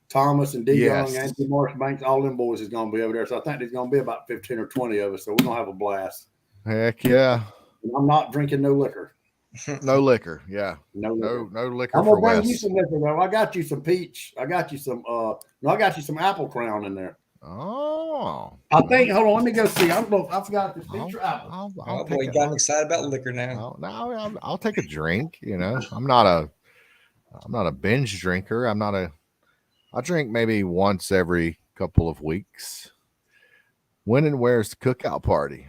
Thomas and D Young and D Marsh Banks, all them boys is going to be over there. So I think there's going to be about 15 or 20 of us. So we're going to have a blast. Heck yeah. And I'm not drinking no liquor. No liquor. Yeah. No liquor. No liquor. I'm going to bring you some liquor, though. I got you some peach. I got you some, I got you some Apple Crown in there. Oh. I think, hold on, let me go see. I don't know if I forgot this peach or apple. Oh, boy, you got me excited about liquor now. I'll take a drink. You know, I'm not a binge drinker. I drink maybe once every couple of weeks. When and where's the cookout party?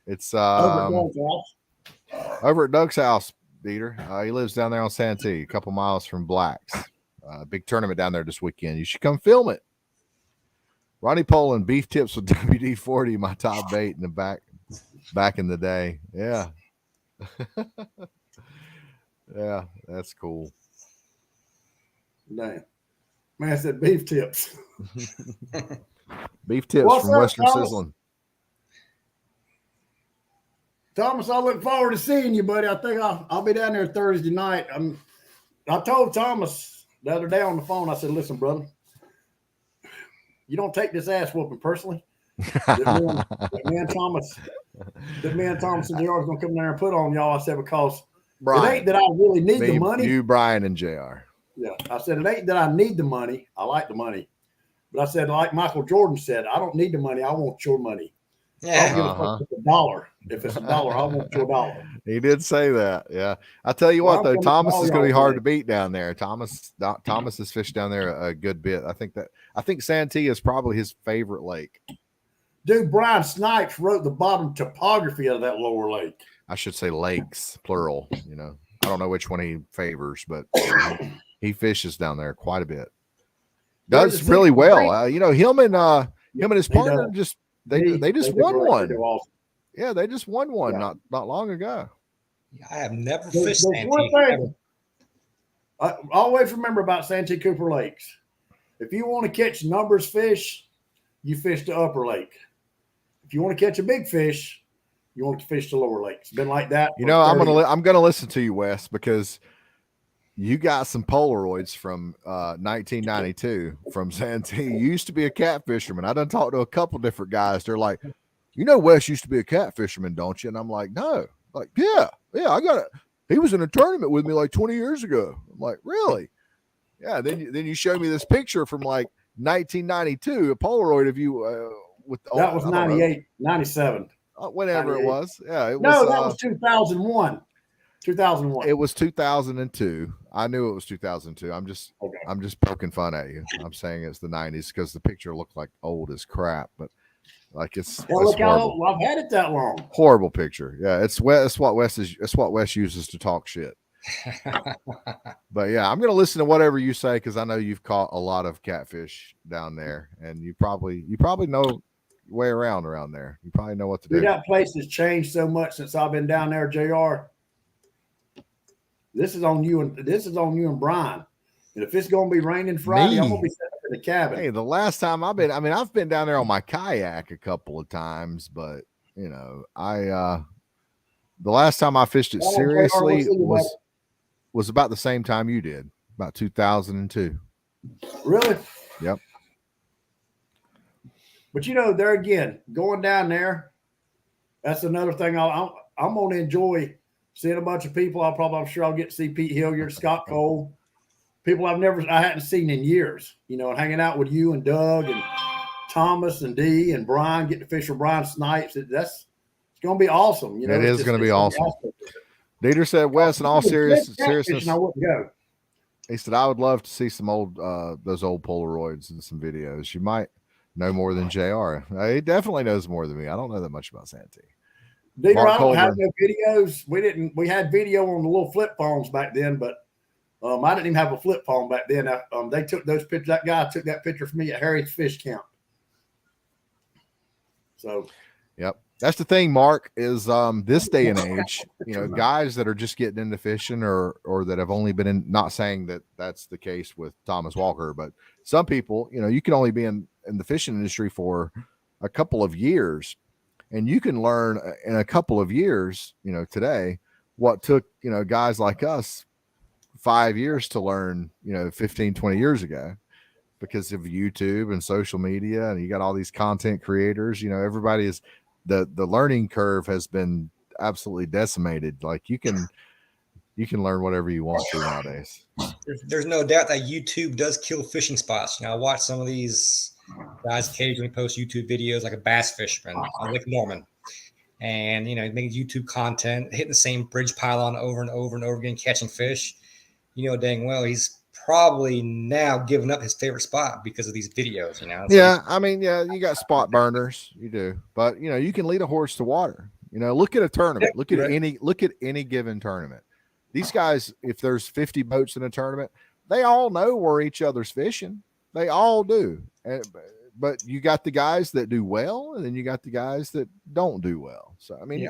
It's over at Doug's house, Dieter. He lives down there on Santee, a couple miles from Black's. Big tournament down there this weekend. You should come film it. Ronnie Poland, beef tips with WD-40, my top bait in the back in the day. Yeah. Yeah, that's cool. Damn. Man, I said beef tips. Beef tips from Western Sizzling. Thomas, I look forward to seeing you, buddy. I think I'll be down there Thursday night. I told Thomas the other day on the phone, I said, listen, brother, you don't take this ass whooping personally. that me and Thomas and JR is going to come there and put on y'all. I said, because Brian, it ain't that I really need the money. You, Brian, and JR. Yeah. I said, it ain't that I need the money. I like the money. But I said, like Michael Jordan said, I don't need the money. I want your money. Yeah. I don't give a fuck if it's $1. If it's $1, I want your $1. He did say that. Yeah. I tell you what, though, Thomas is going to be hard to beat down there. Thomas has fished down there a good bit. I think Santee is probably his favorite lake. Dude, Brian Snipes wrote the bottom topography of that lower lake. I should say lakes, plural. You know, I don't know which one he favors, but he fishes down there quite a bit. Does really well. Him and his partner they just won one. Awesome. Yeah, they just won one not long ago. I have never fished Santee. I always remember about Santee Cooper Lakes. If you want to catch numbers fish, you fish the upper lake. If you want to catch a big fish, you want to fish the lower lake. It's been like that. I'm gonna listen to you, Wes, because you got some Polaroids from 1992 from Santee. You used to be a cat fisherman. I done talked to a couple different guys. They're like, Wes used to be a cat fisherman, don't you? And I'm like, no. Like, yeah, I got it. He was in a tournament with me like 20 years ago. I'm like, really? Yeah. Then you showed me this picture from like 1992, a Polaroid of you with that was 98, 97. Whenever 98. It was. Yeah. That was 2001. 2001. It was 2002. I knew it was 2002. I'm just poking fun at you. I'm saying it's the 90s because the picture looked like old as crap, but like it's look how old. I've had it that long. Horrible picture. Yeah, it's what Wes uses to talk shit. But yeah, I'm gonna listen to whatever you say because I know you've caught a lot of catfish down there, and you probably know your way around there. You probably know what to do. That place has changed so much since I've been down there, JR. This is on you and Brian. And if it's going to be raining Friday, I'm going to be sitting up in the cabin. Hey, the last time I've been down there on my kayak a couple of times, but the last time I fished it seriously was about the same time you did, about 2002. Really? Yep. But there again, going down there, that's another thing I'm going to enjoy. Seeing a bunch of people, I'm sure I'll get to see Pete Hilliard, Scott Cole, people I hadn't seen in years, hanging out with you and Doug and Thomas and Dee and Brian get to fish with Brian Snipes. It's going to be awesome. You know, It is going to be awesome. Dieter said, Wes, in all seriousness, I wouldn't go. He said, I would love to see some old, those old Polaroids and some videos. You might know more than JR. He definitely knows more than me. I don't know that much about Santee. Dieter, I don't have no videos. We had video on the little flip phones back then, but I didn't even have a flip phone back then. They took those pictures. That guy took that picture for me at Harry's Fish Camp. So, yep. That's the thing, Mark, is this day and age, you know, guys that are just getting into fishing or that have only been in, not saying that that's the case with Thomas Walker, but some people, you know, you can only be in the fishing industry for a couple of years, and you can learn in a couple of years, you know, today what took, you know, guys like us 5 years to learn, you know, 15, 20 years ago, because of YouTube and social media, and you got all these content creators, you know, everybody is, the learning curve has been absolutely decimated. Like you can learn whatever you want to nowadays. There's no doubt that YouTube does kill fishing spots. You know, I watch some of these guys occasionally post YouTube videos, like a bass fisherman on Lake Norman, and you know, making YouTube content, hitting the same bridge pylon over and over and over again, catching fish. You know dang well he's probably now giving up his favorite spot because of these videos, you know? Yeah. I mean, yeah, you got spot burners, you do, but you know, you can lead a horse to water. You know, look at a tournament, look at any given tournament. These guys, if there's 50 boats in a tournament, they all know where each other's fishing. They all do. But you got the guys that do well, and then you got the guys that don't do well. So, I mean,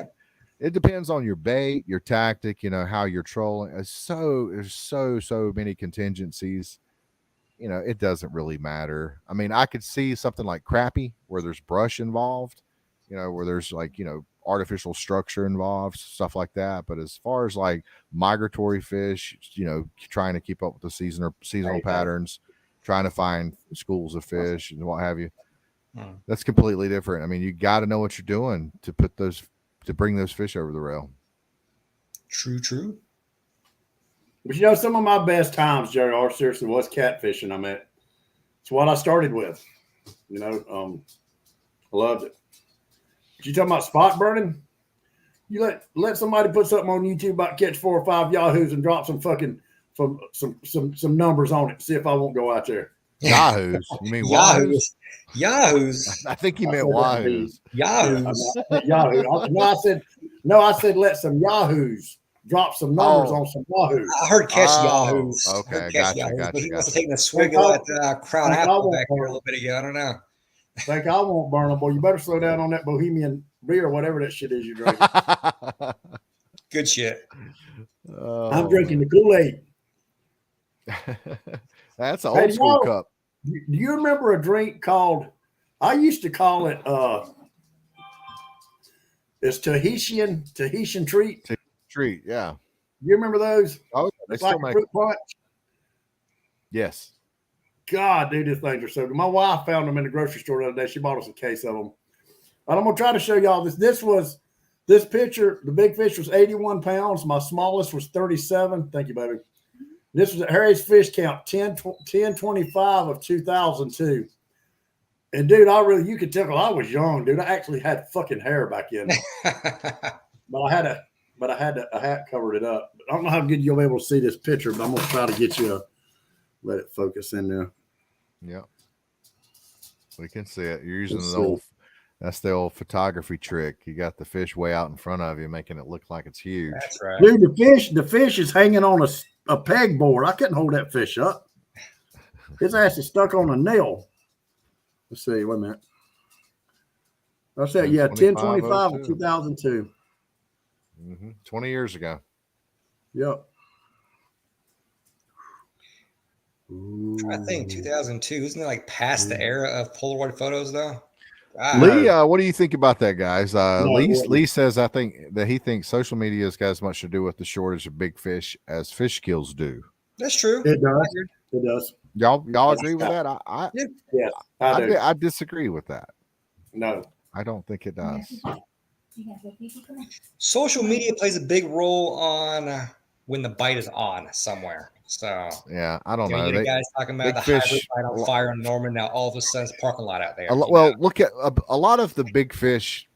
it depends on your bait, your tactic, you know, how you're trolling. There's so many contingencies. You know, it doesn't really matter. I mean, I could see something like crappie where there's brush involved, you know, where there's like, you know, artificial structure involved, stuff like that. But as far as like migratory fish, you know, trying to keep up with the seasonal patterns, trying to find schools of fish and what have you, that's completely different. I mean, you got to know what you're doing to bring those fish over the rail. True. But you know, some of my best times, JR, seriously, was catfishing. I mean, it's what I started with. You know, I loved it. But you talking about spot burning? You let somebody put something on YouTube about catch 4 or 5 yahoos and drop some fucking some numbers on it. See if I won't go out there. Yahoos? You mean Yahoos? Yahoos. I think you meant wahoos. Yahoos. Yahoo. I said let some yahoos drop some numbers on some wahoos. I heard catch yahoos. Okay, Gotcha. But he must have taken a swig Think of that Crown Apple back here a little bit ago. I don't know. Think I won't burn them, boy. You better slow down on that Bohemian beer or whatever that shit is you're drinking. Good shit. I'm drinking the Kool-Aid. That's an old school cup. Do you remember a drink called, I used to call it it's Tahitian treat? Treat, yeah. You remember those? Oh, they it's still like make fruit punch. Yes. God, dude, these things are so good. My wife found them in the grocery store the other day. She bought us a case of them. And I'm gonna try to show y'all this. This picture, the big fish was 81 pounds. My smallest was 37. Thank you, baby. This was at Harry's Fish Camp, 10/25 of 2002. And dude, you could tell I was young, dude. I actually had fucking hair back then. but I had a hat covered it up. I don't know how good you'll be able to see this picture, but I'm gonna try to get you let it focus in there. Yep. We can see it. You're using that's the old photography trick. You got the fish way out in front of you, making it look like it's huge. That's right. Dude, the fish is hanging on a pegboard. I couldn't hold that fish up. His ass is stuck on a nail. Let's see. Wait a minute. I said, 10/25 of 2002. 20 years ago. Yep. I think 2002, isn't it like past the era of Polaroid photos though? Lee, what do you think about that, guys? Lee says I think that he thinks social media has got as much to do with the shortage of big fish as fish kills do. That's true. It does. It does. Y'all agree with that? Yes, I do. I disagree with that. No, I don't think it does. Social media plays a big role on when the bite is on somewhere. So Yeah, I don't you know. get a guys talking about big the hybrid fish- bite on fire in Norman. Now all of a sudden, it's a parking lot out there. Well, look at a lot of the big fish,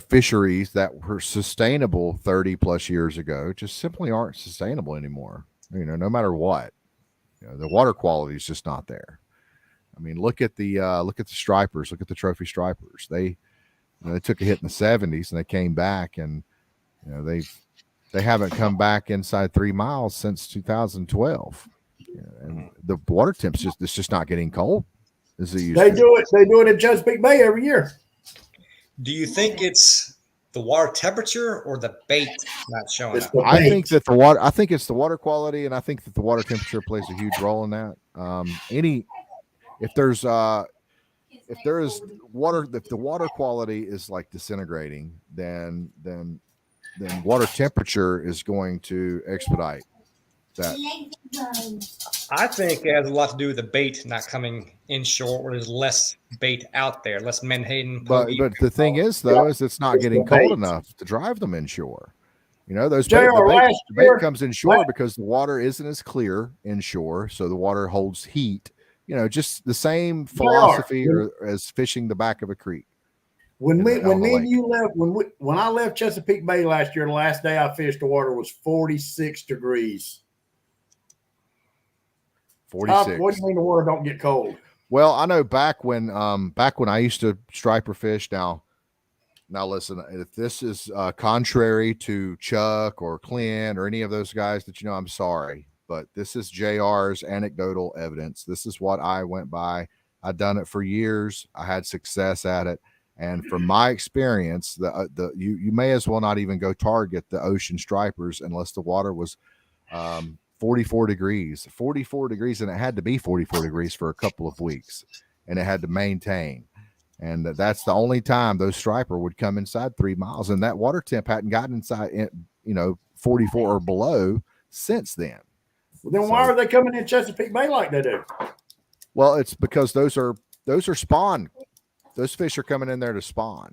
fisheries that were sustainable 30 plus years ago just simply aren't sustainable anymore. No matter what, the water quality is just not there. I mean, look at the stripers, look at the trophy stripers. They took a hit in the 70s and they came back, and they haven't come back inside 3 miles since 2012. And the water temps it's just not getting cold as it used They to. do it. They do it in Chesapeake Bay every year. Do you think it's the water temperature or the bait not showing It's up? the I think bait. that I think it's the water quality, and I think that the water temperature plays a huge role in that. If there is water, if the water quality is like disintegrating, then water temperature is going to expedite that. I think it has a lot to do with the bait not coming inshore, or there's less bait out there, less menhaden. But the thing is, though, is it's not It's getting the cold bait. enough to drive them inshore. Those JR, the bait year- comes inshore because the water isn't as clear inshore, so the water holds heat. Just the same philosophy as fishing the back of a creek. When me and lake. you left, when I left Chesapeake Bay last year, the last day I fished, the water was 46 degrees. 46. What do you mean the water don't get cold? Well, I know back when I used to striper fish. Now listen, if this is contrary to Chuck or Clint or any of those guys that I'm sorry, but this is JR's anecdotal evidence. This is what I went by. I've done it for years. I had success at it, and from my experience, you may as well not even go target the ocean stripers unless the water was 44 degrees, and it had to be 44 degrees for a couple of weeks, and it had to maintain. And that's the only time those striper would come inside 3 miles. And that water temp hadn't gotten inside, 44 or below since then. Well, then why are they coming in Chesapeake Bay like they do? Well, it's because those are spawn. Those fish are coming in there to spawn.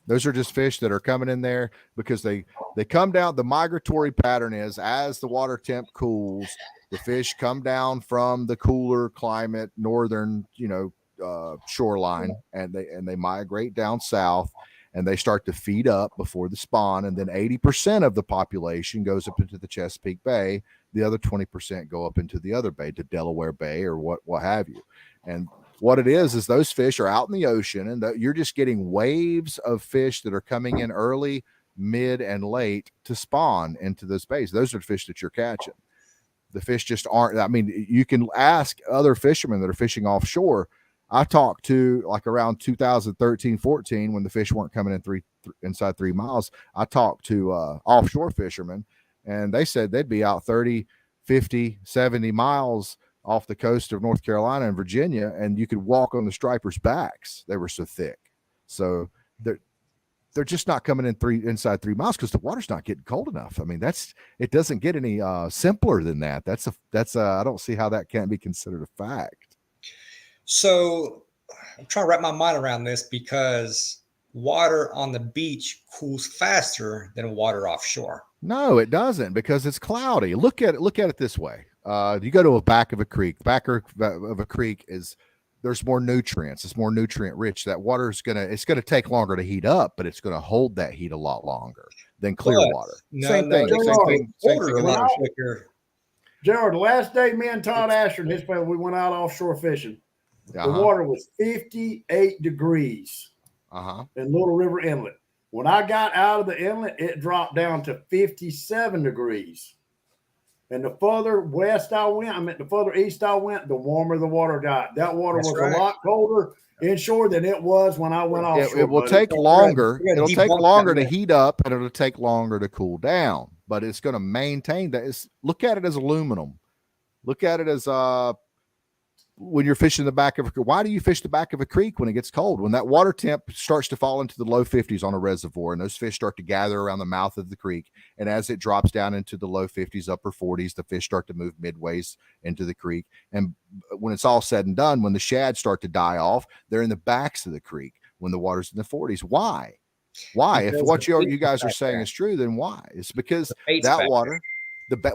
Those are just fish that are coming in there because they come down. The migratory pattern is as the water temp cools, the fish come down from the cooler climate, northern, shoreline, and they migrate down south, and they start to feed up before the spawn, and then 80% of the population goes up into the Chesapeake Bay. The other 20% go up into the other bay, to Delaware Bay or what have you. And what it is those fish are out in the ocean, and you're just getting waves of fish that are coming in early, mid, and late to spawn into those bays. Those are the fish that you're catching. The fish just aren't. I mean, you can ask other fishermen that are fishing offshore. I talked to, like, around 2013, 14, when the fish weren't coming in inside 3 miles. I talked to offshore fishermen, and they said they'd be out 30, 50, 70 miles off the coast of North Carolina and Virginia, and you could walk on the stripers' backs. They were so thick. So they're just not coming in inside 3 miles because the water's not getting cold enough. I mean, it doesn't get any simpler than that. I don't see how that can't be considered a fact. So I'm trying to wrap my mind around this, because water on the beach cools faster than water offshore. No, it doesn't, because it's cloudy. Look at it this way. You go to a back of a creek. The back of a creek there's more nutrients. It's more nutrient rich. That water it's gonna take longer to heat up, but it's gonna hold that heat a lot longer than clear water. Same thing. Gerald, the last day me and Todd Asher and his family, we went out offshore fishing. The water was 58 degrees in Little River Inlet. When I got out of the inlet, it dropped down to 57 degrees. And the further west I went, the further east I went, the warmer the water got. That water was a lot colder inshore than it was when I went offshore. It will take longer. It'll take longer to heat up, and it'll take longer to cool down. But it's going to maintain that. Look at it as aluminum. Look at it as when you're fishing the back of a creek. Why do you fish the back of a creek when it gets cold? When that water temp starts to fall into the low 50s on a reservoir, and those fish start to gather around the mouth of the creek, and as it drops down into the low 50s, upper 40s, the fish start to move midways into the creek. And when it's all said and done, when the shad start to die off, they're in the backs of the creek when the water's in the 40s. Why? If what you guys are saying is true, then why? It's because that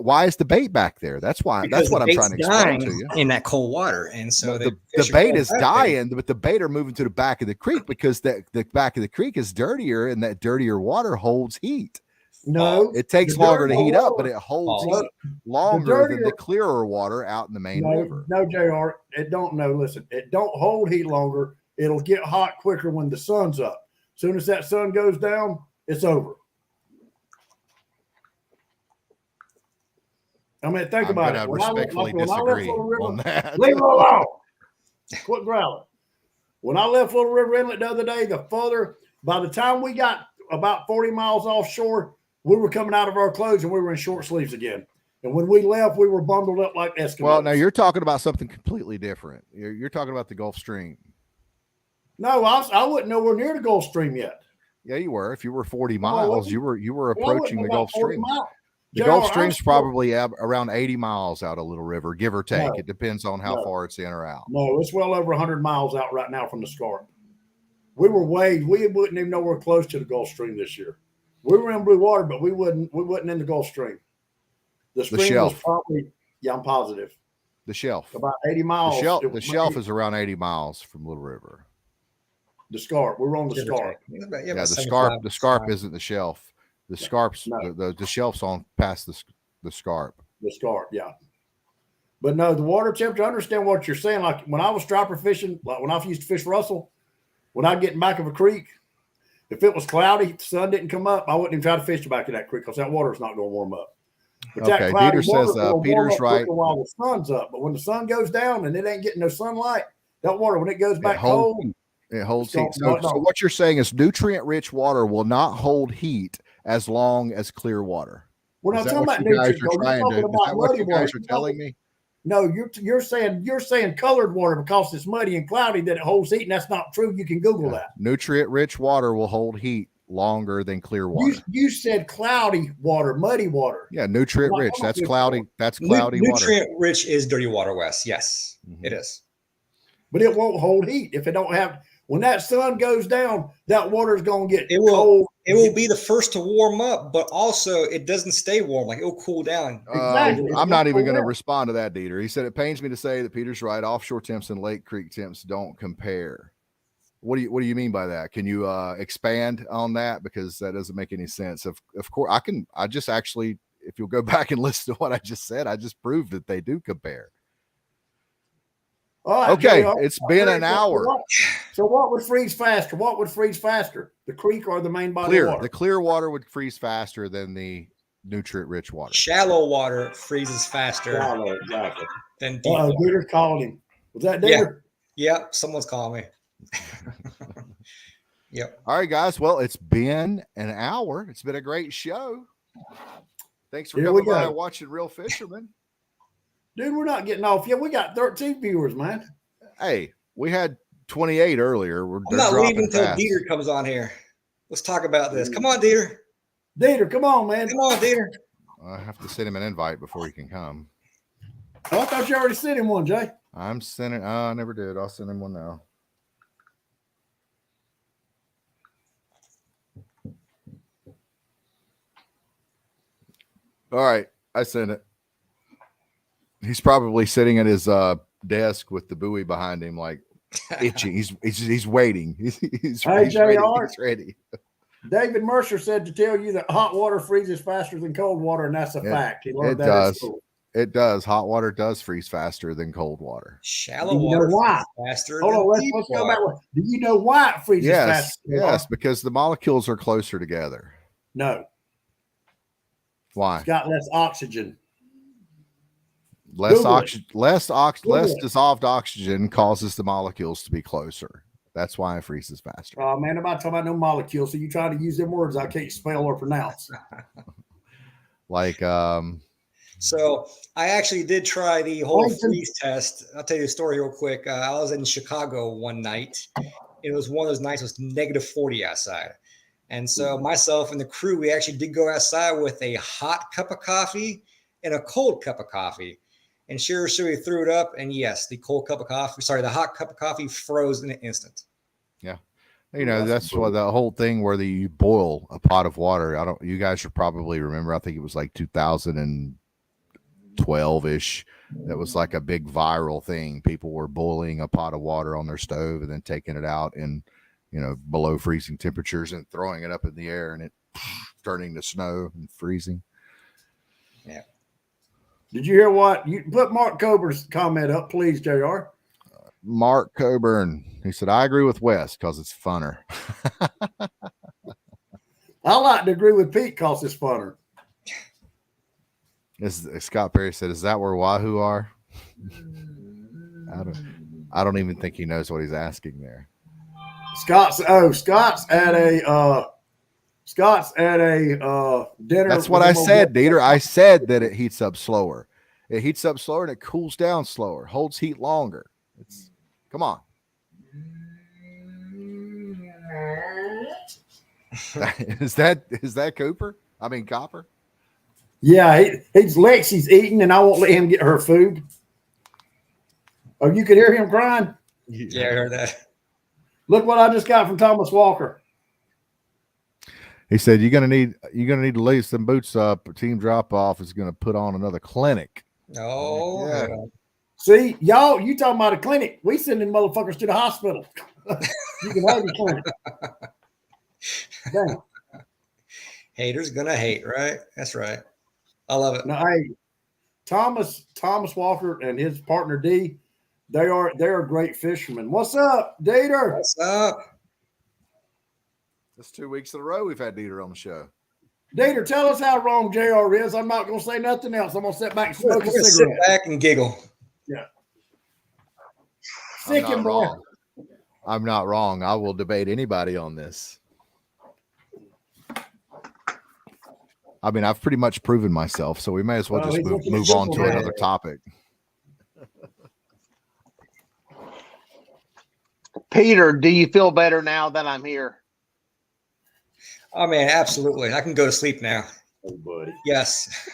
why is the bait back there? That's why. Because That's what the I'm trying to bait's explain dying to you. in that cold water, and so the fish are bait going is back there. dying, but the bait are moving to the back of the creek because the back of the creek is dirtier, and that dirtier water holds heat. No, It takes the longer to dirtier heat up, water- but it holds No, heat longer than the clearer water out in the main river. No, JR, it don't. No, listen, it don't hold heat longer. It'll get hot quicker when the sun's up. As soon as that sun goes down, it's over. I mean, think about it. I'm going to respectfully disagree on that. Leave it alone. Quit growling. When I left Little River Inlet the other day, by the time we got about 40 miles offshore, we were coming out of our clothes and we were in short sleeves again. And when we left, we were bundled up like Eskimos. Well, now you're talking about something completely different. You're talking about the Gulf Stream. No, I wasn't nowhere near the Gulf Stream yet. Yeah, you were. If you were 40 miles, you were approaching the Gulf Stream. Miles. The Gulf Stream's probably around 80 miles out of Little River, give or take. It depends on how far it's in or out. No, it's well over 100 miles out right now from the Scarp. We wouldn't even know we're close to the Gulf Stream this year. We were in blue water, but we wasn't in the Gulf Stream. The stream was probably, I'm positive. The shelf. About 80 miles. The shelf is around 80 miles from Little River. The Scarp. We were on the Scarp. Yeah, the Scarp isn't the shelf. The Scarp's the shelf's on past the Scarp. The Scarp, yeah. But no, the water temperature, I understand what you're saying. Like when I was striper fishing, like when I used to fish Russell, when I'd get in back of a creek, if it was cloudy, the sun didn't come up, I wouldn't even try to fish the back of that creek because that water's not going to warm up. But okay, Dieter says Peter's right. While the sun's up, but when the sun goes down and it ain't getting no sunlight, that water, when it goes back cold, it holds heat. So what you're saying is nutrient-rich water will not hold heat as long as clear water. We're not talking about nutrients. Is that what you guys are telling me? No, you're saying colored water because it's muddy and cloudy that it holds heat, and that's not true. You can Google that. Nutrient-rich water will hold heat longer than clear water. You said cloudy water, muddy water. Yeah, nutrient-rich. That's cloudy. That's cloudy water. Nutrient-rich is dirty water, Wes. Yes, it is. But it won't hold heat if it don't have. When that sun goes down, that water's going to get cold. It will be the first to warm up, but also it doesn't stay warm. Like it will cool down. Exactly. I'm not even going to respond to that, Dieter. He said, it pains me to say that Peter's right. Offshore temps and Lake Creek temps don't compare. What do you mean by that? Can you expand on that? Because that doesn't make any sense. Of course, I just actually, if you'll go back and listen to what I just said, I just proved that they do compare. Right, okay, it's been an hour. So what would freeze faster? What would freeze faster? The creek or the main body of water? The clear water would freeze faster than the nutrient-rich water. Shallow water freezes faster exactly. than deep water. Dieter called him. Was that Dieter? Yeah, someone's calling me. Yep. All right, guys. Well, it's been an hour. It's been a great show. Thanks for coming by and watching Real Fisherman. Dude, we're not getting off yet. We got 13 viewers, man. Hey, we had 28 earlier. I'm not leaving until Dieter comes on here. Let's talk about this. Come on, Dieter. Dieter, come on, man. Come on, Dieter. I have to send him an invite before he can come. Oh, I thought you already sent him one, Jay. I'm sending. I never did. I'll send him one now. All right, I sent it. He's probably sitting at his desk with the buoy behind him, like itching. He's waiting. He's ready. David Mercer said to tell you that hot water freezes faster than cold water, and that's a fact. He learned that at school. It does. Hot water does freeze faster than cold water. Shallow water freezes faster than deep water. Do you know why it freezes faster? Yes, because the molecules are closer together. No. Why? It's got less oxygen. Less dissolved oxygen causes the molecules to be closer. That's why it freezes faster. Oh man, I'm not talking about no molecules. So you try to use them words I can't spell or pronounce. Like So I actually did try the whole freeze test. I'll tell you a story real quick. I was in Chicago one night. It was one of those nights. It was -40 outside. And so myself and the crew, we actually did go outside with a hot cup of coffee and a cold cup of coffee. And sure, we threw it up. And yes, the the hot cup of coffee froze in an instant. Yeah. You know, that's what the whole thing where you boil a pot of water. You guys should probably remember, I think it was like 2000 and 12-ish. That was like a big viral thing. People were boiling a pot of water on their stove and then taking it out in, below freezing temperatures and throwing it up in the air and it turning to snow and freezing. Yeah. Did you hear what? You put Mark Coburn's comment up, please, JR. Mark Coburn, he said, I agree with Wes because it's funner. I like to agree with Pete because it's funner. Scott Perry said, is that where Wahoo are? I don't even think he knows what he's asking there. Scott's at a dinner. That's what I said, Dieter. I said that it heats up slower. It heats up slower and it cools down slower, holds heat longer. Come on. Is that Cooper? I mean Copper? Yeah, he's Lexi's eating, and I won't let him get her food. Oh, you could hear him crying? Yeah, I heard that. Look what I just got from Thomas Walker. He said you're gonna need to lace some boots up. Team drop off is gonna put on another clinic. Oh, yeah. See, y'all, you talking about a clinic? We sending motherfuckers to the hospital. You can have the clinic. Damn. Haters gonna hate, right? That's right. I love it. Now, hey, Thomas Walker and his partner D, they're great fishermen. What's up, Dieter? What's up? That's 2 weeks in a row we've had Dieter on the show. Dieter, tell us how wrong JR is. I'm not going to say nothing else. I'm going to sit back and smoke a cigarette. Sit back and giggle. Yeah. Sick and wrong. I'm not wrong. I will debate anybody on this. I mean, I've pretty much proven myself, so we may as well just move on to another topic. Peter, do you feel better now that I'm here? Oh, man, absolutely. I can go to sleep now. Oh, buddy. Yes.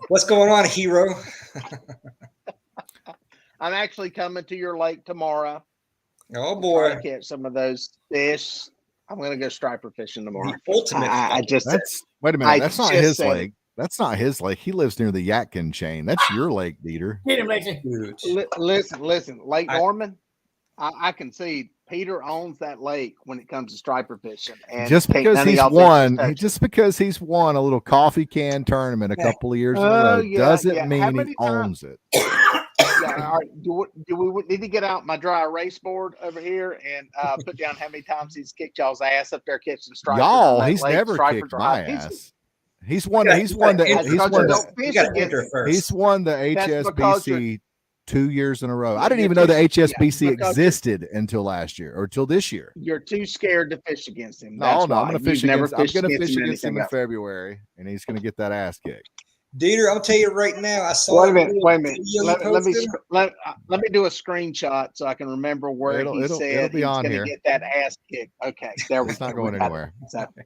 What's going on, hero? I'm actually coming to your lake tomorrow. Oh, boy. Try to catch some of those fish. I'm going to go striper fishing tomorrow. The ultimate. Wait a minute. That's not his lake. That's not his lake. He lives near the Yatkin chain. That's your lake, Dieter. Get him, Lexi. Listen. Lake Norman, I can see Peter owns that lake when it comes to striper fishing. And just because he's won a little coffee can tournament a couple of years in a row doesn't mean he owns it. All right. Do we need to get out my dry erase board over here and put down how many times he's kicked y'all's ass up there catching stripers? Y'all, he's never kicked my ass. He's won the HSBC 2 years in a row. I didn't even know the HSBC existed until last year or till this year. You're too scared to fish against him. I'm going to fish against him in February, and he's going to get that ass kicked. Dieter, I'll tell you right now. I saw. Wait a minute. Let me do a screenshot so I can remember where he said he's going to get that ass kicked. Okay, there we go. It's not going anywhere.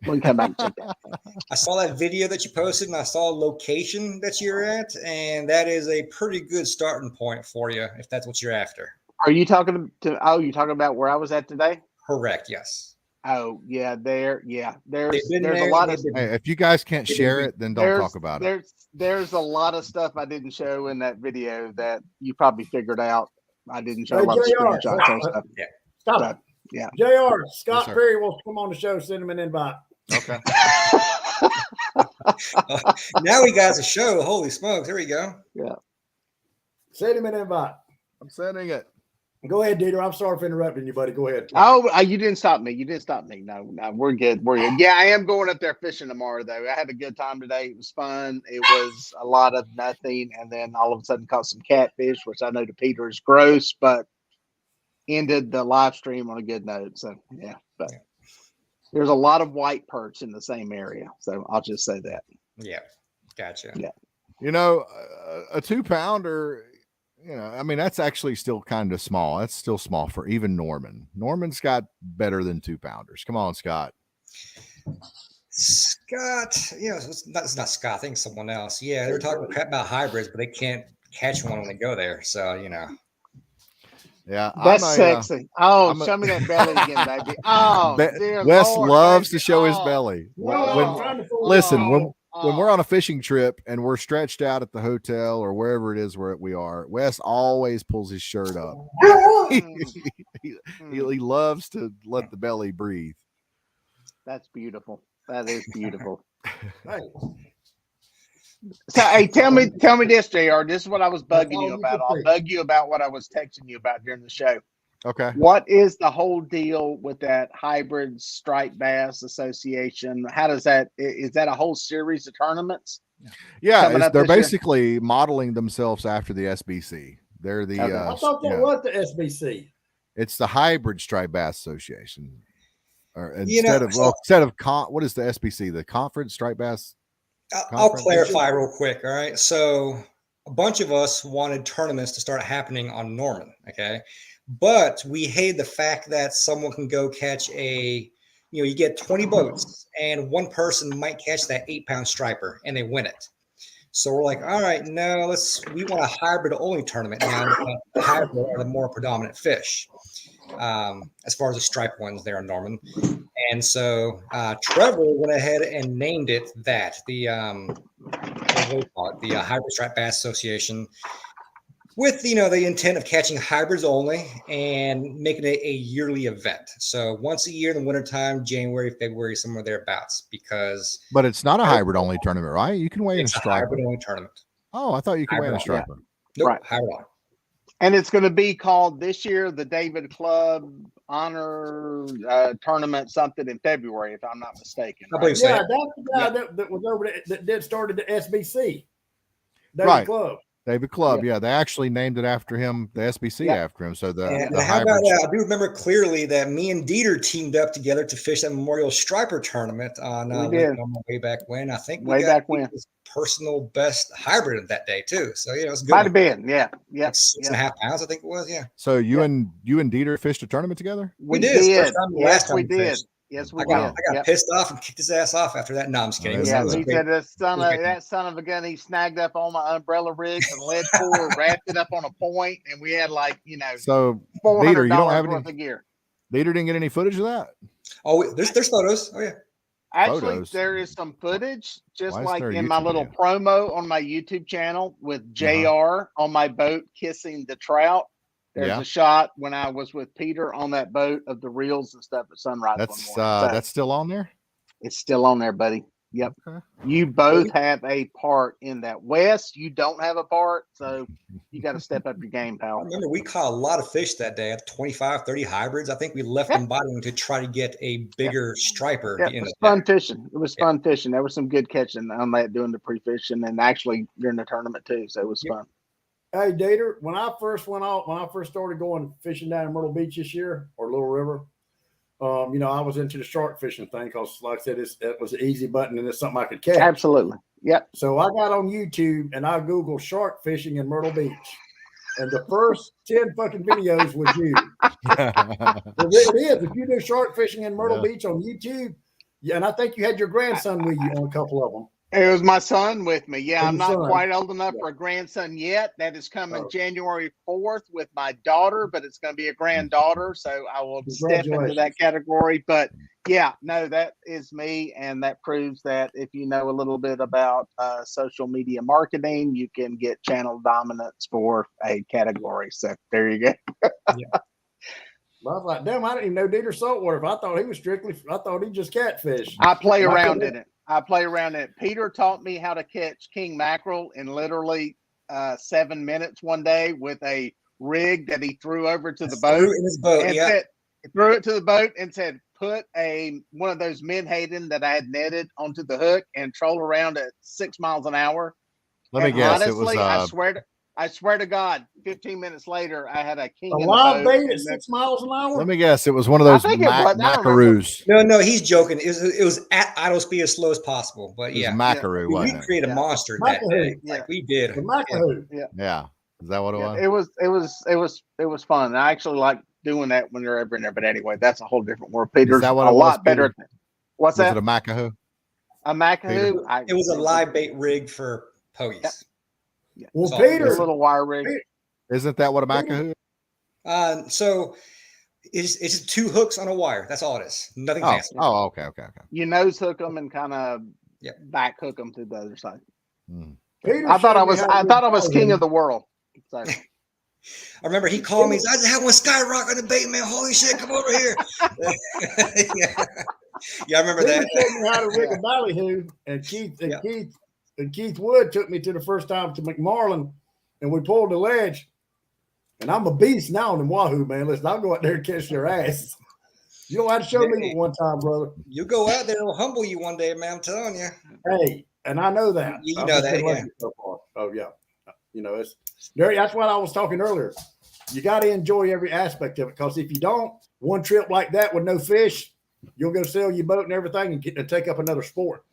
We can come back and check that. I saw that video that you posted, and I saw a location that you're at, and that is a pretty good starting point for you if that's what you're after. Are you talking to? Oh, you talking about where I was at today? Correct. Yes. Oh yeah, there's a lot of. Hey, if you guys can't share it, then don't talk about it. There's a lot of stuff I didn't show in that video that you probably figured out. I didn't show a lot of screenshots and stuff. Yeah. Stop it. Yeah. JR, Scott Perry wants to come on the show. Send him an invite. Okay. Now he got a show. Holy smokes! Here we go. Yeah. Send him an invite. I'm sending it. Go ahead, Dieter. I'm sorry for interrupting you, buddy. Go ahead. Oh, you didn't stop me. No, we're good. Yeah, I am going up there fishing tomorrow, though. I had a good time today. It was fun. It was a lot of nothing. And then all of a sudden caught some catfish, which I know to Peter is gross, but ended the live stream on a good note. So, yeah. But there's a lot of white perch in the same area. So I'll just say that. Yeah. Gotcha. Yeah. A 2-pounder, I mean, that's actually still kind of small. That's still small for even Norman. Norman's got better than 2-pounders. Come on, Scott. Scott, it's not Scott. I think someone else. Yeah, they're talking crap about hybrids, but they can't catch one when they go there. So, Yeah, that's sexy. Show me that belly again, baby. Oh, Wes loves to show his belly. Listen, when we're on a fishing trip and we're stretched out at the hotel or wherever it is where we are, Wes always pulls his shirt up. He loves to let the belly breathe. That's beautiful. That is beautiful. Hey, So, hey, tell me this, JR. This is what I was That's bugging all you you about. can I'll think. bug you about what I was texting you about during the show. Okay. What is the whole deal with that hybrid striped bass association? How does that? Is that a whole series of tournaments? Yeah, Coming up they're this year? basically modeling themselves after the SBC. They're the Okay. I thought that was the SBC. it's the Hybrid Striped Bass Association. Or You know, instead of what is the SBC? The Conference Striped Bass. I'll clarify real quick. All right. So a bunch of us wanted tournaments to start happening on Norman. Okay. But we hate the fact that someone can go catch you get 20 boats and one person might catch that 8-pound striper and they win it. So we're like, all right, no, we want a hybrid only tournament now. The hybrid are the more predominant fish. As far as the striped ones there in Norman. And so Trevor went ahead and named it that, the Hybrid Striped Bass Association, with the intent of catching hybrids only and making it a yearly event. So once a year in the wintertime, January, February, somewhere thereabouts. But it's not a hybrid only tournament, right? You can weigh in a striper. Hybrid only tournament. Oh, I thought you could weigh in a striper. Yeah. Nope, Right. hybrid only. And it's going to be called this year the David Club Honor Tournament, something in February, if I'm not mistaken. I believe so. Yeah, that's the guy that was over there that started the SBC. David Right. Club. David Club, yeah, they actually named it after him, the SBC after him. So And the how hybrid. about I do remember clearly that me and Dieter teamed up together to fish that Memorial Striper tournament on way back when. I think we got his personal best hybrid of that day too. So it was good. Might have been, yeah. Like 6.5 pounds, I think it was. Yeah. So you and Dieter fished a tournament together? We did. Last time we did. Yes, we did. I got pissed off and kicked his ass off after that. No, I'm just kidding. Yeah, he said that son of a gun, he snagged up all my umbrella rigs and lead core, wrapped it up on a point, and we had so $400 worth of gear. Dieter didn't get any footage of that? Oh, there's photos. Oh yeah. Actually, there is some footage, just like in my little promo on my YouTube channel with JR on my boat kissing the trout. There's a shot when I was with Peter on that boat of the reels and stuff at sunrise. That's still on there? It's still on there, buddy. Yep. Okay. You both have a part in that. Wes, you don't have a part, so you got to step up your game, pal. I remember we caught a lot of fish that day at 25, 30 hybrids. I think we left them biting to try to get a bigger striper. Yeah, it was fun fishing. It was fun fishing. There was some good catching on that doing the pre-fishing and actually during the tournament too, so it was fun. Hey, Dieter, when I first started going fishing down in Myrtle Beach this year, or Little River, I was into the shark fishing thing because, like I said, it was an easy button and it's something I could catch. Absolutely. Yep. So I got on YouTube and I Googled shark fishing in Myrtle Beach. And the first 10 fucking videos was you. It is. If you do shark fishing in Myrtle Beach on YouTube, and I think you had your grandson with you on a couple of them. It was my son with me. Yeah, I'm not quite old enough for a grandson yet. That is coming January 4th with my daughter, but it's going to be a granddaughter. So I will step into that category. But yeah, no, that is me. And that proves that if you know a little bit about social media marketing, you can get channel dominance for a category. So there you go. Well, I was like, damn, I didn't even know Dieter saltwater. I thought he just catfish. I play around in it. Peter taught me how to catch king mackerel in literally 7 minutes one day with a rig that he threw over to the boat. In his boat, threw it to the boat and said, put one of those menhaden that I had netted onto the hook and troll around at 6 miles an hour. Let me guess. Honestly, I swear to God, 15 minutes later, I had a king. A live bait at 6 miles an hour? Let me guess. It was one of those macaroos. No, he's joking. It was at idle speed as slow as possible. But yeah. Macaroo, we created a monster that day. Like we did. Yeah. Is that what it was? It was fun. I actually like doing that when they're ever in there. But anyway, that's a whole different world. Peter's a lot better. What's that? Was it a macahoo? A macahoo? It was a live bait rig for pogies. Yeah. Yeah. Well, Peter, a little wire rig. Isn't that what a macahoo is? So it's 2 hooks on a wire. That's all it is. Nothing fancy. Oh, okay. You nose hook them and kind of back hook them to the other side. Peter I thought I showed me was how to do king it. of the world. So. I remember he called me. He said, I just had one skyrock on the bait, man. Holy shit, come over here. Yeah, I remember Peter that. showed me how to rig a ballyhoo, and Keith Wood took me to the first time to McMarlin, and we pulled the ledge. And I'm a beast now in Wahoo, man. Listen, I'll go out there and catch your ass. You don't have to show me one time, brother. You go out there, it'll humble you one day, man. I'm telling you. Hey, and I know that. You know that, yeah. So far. Oh yeah. It's there. That's what I was talking earlier. You got to enjoy every aspect of it, because if you don't, one trip like that with no fish, you'll go sell your boat and everything and get to take up another sport.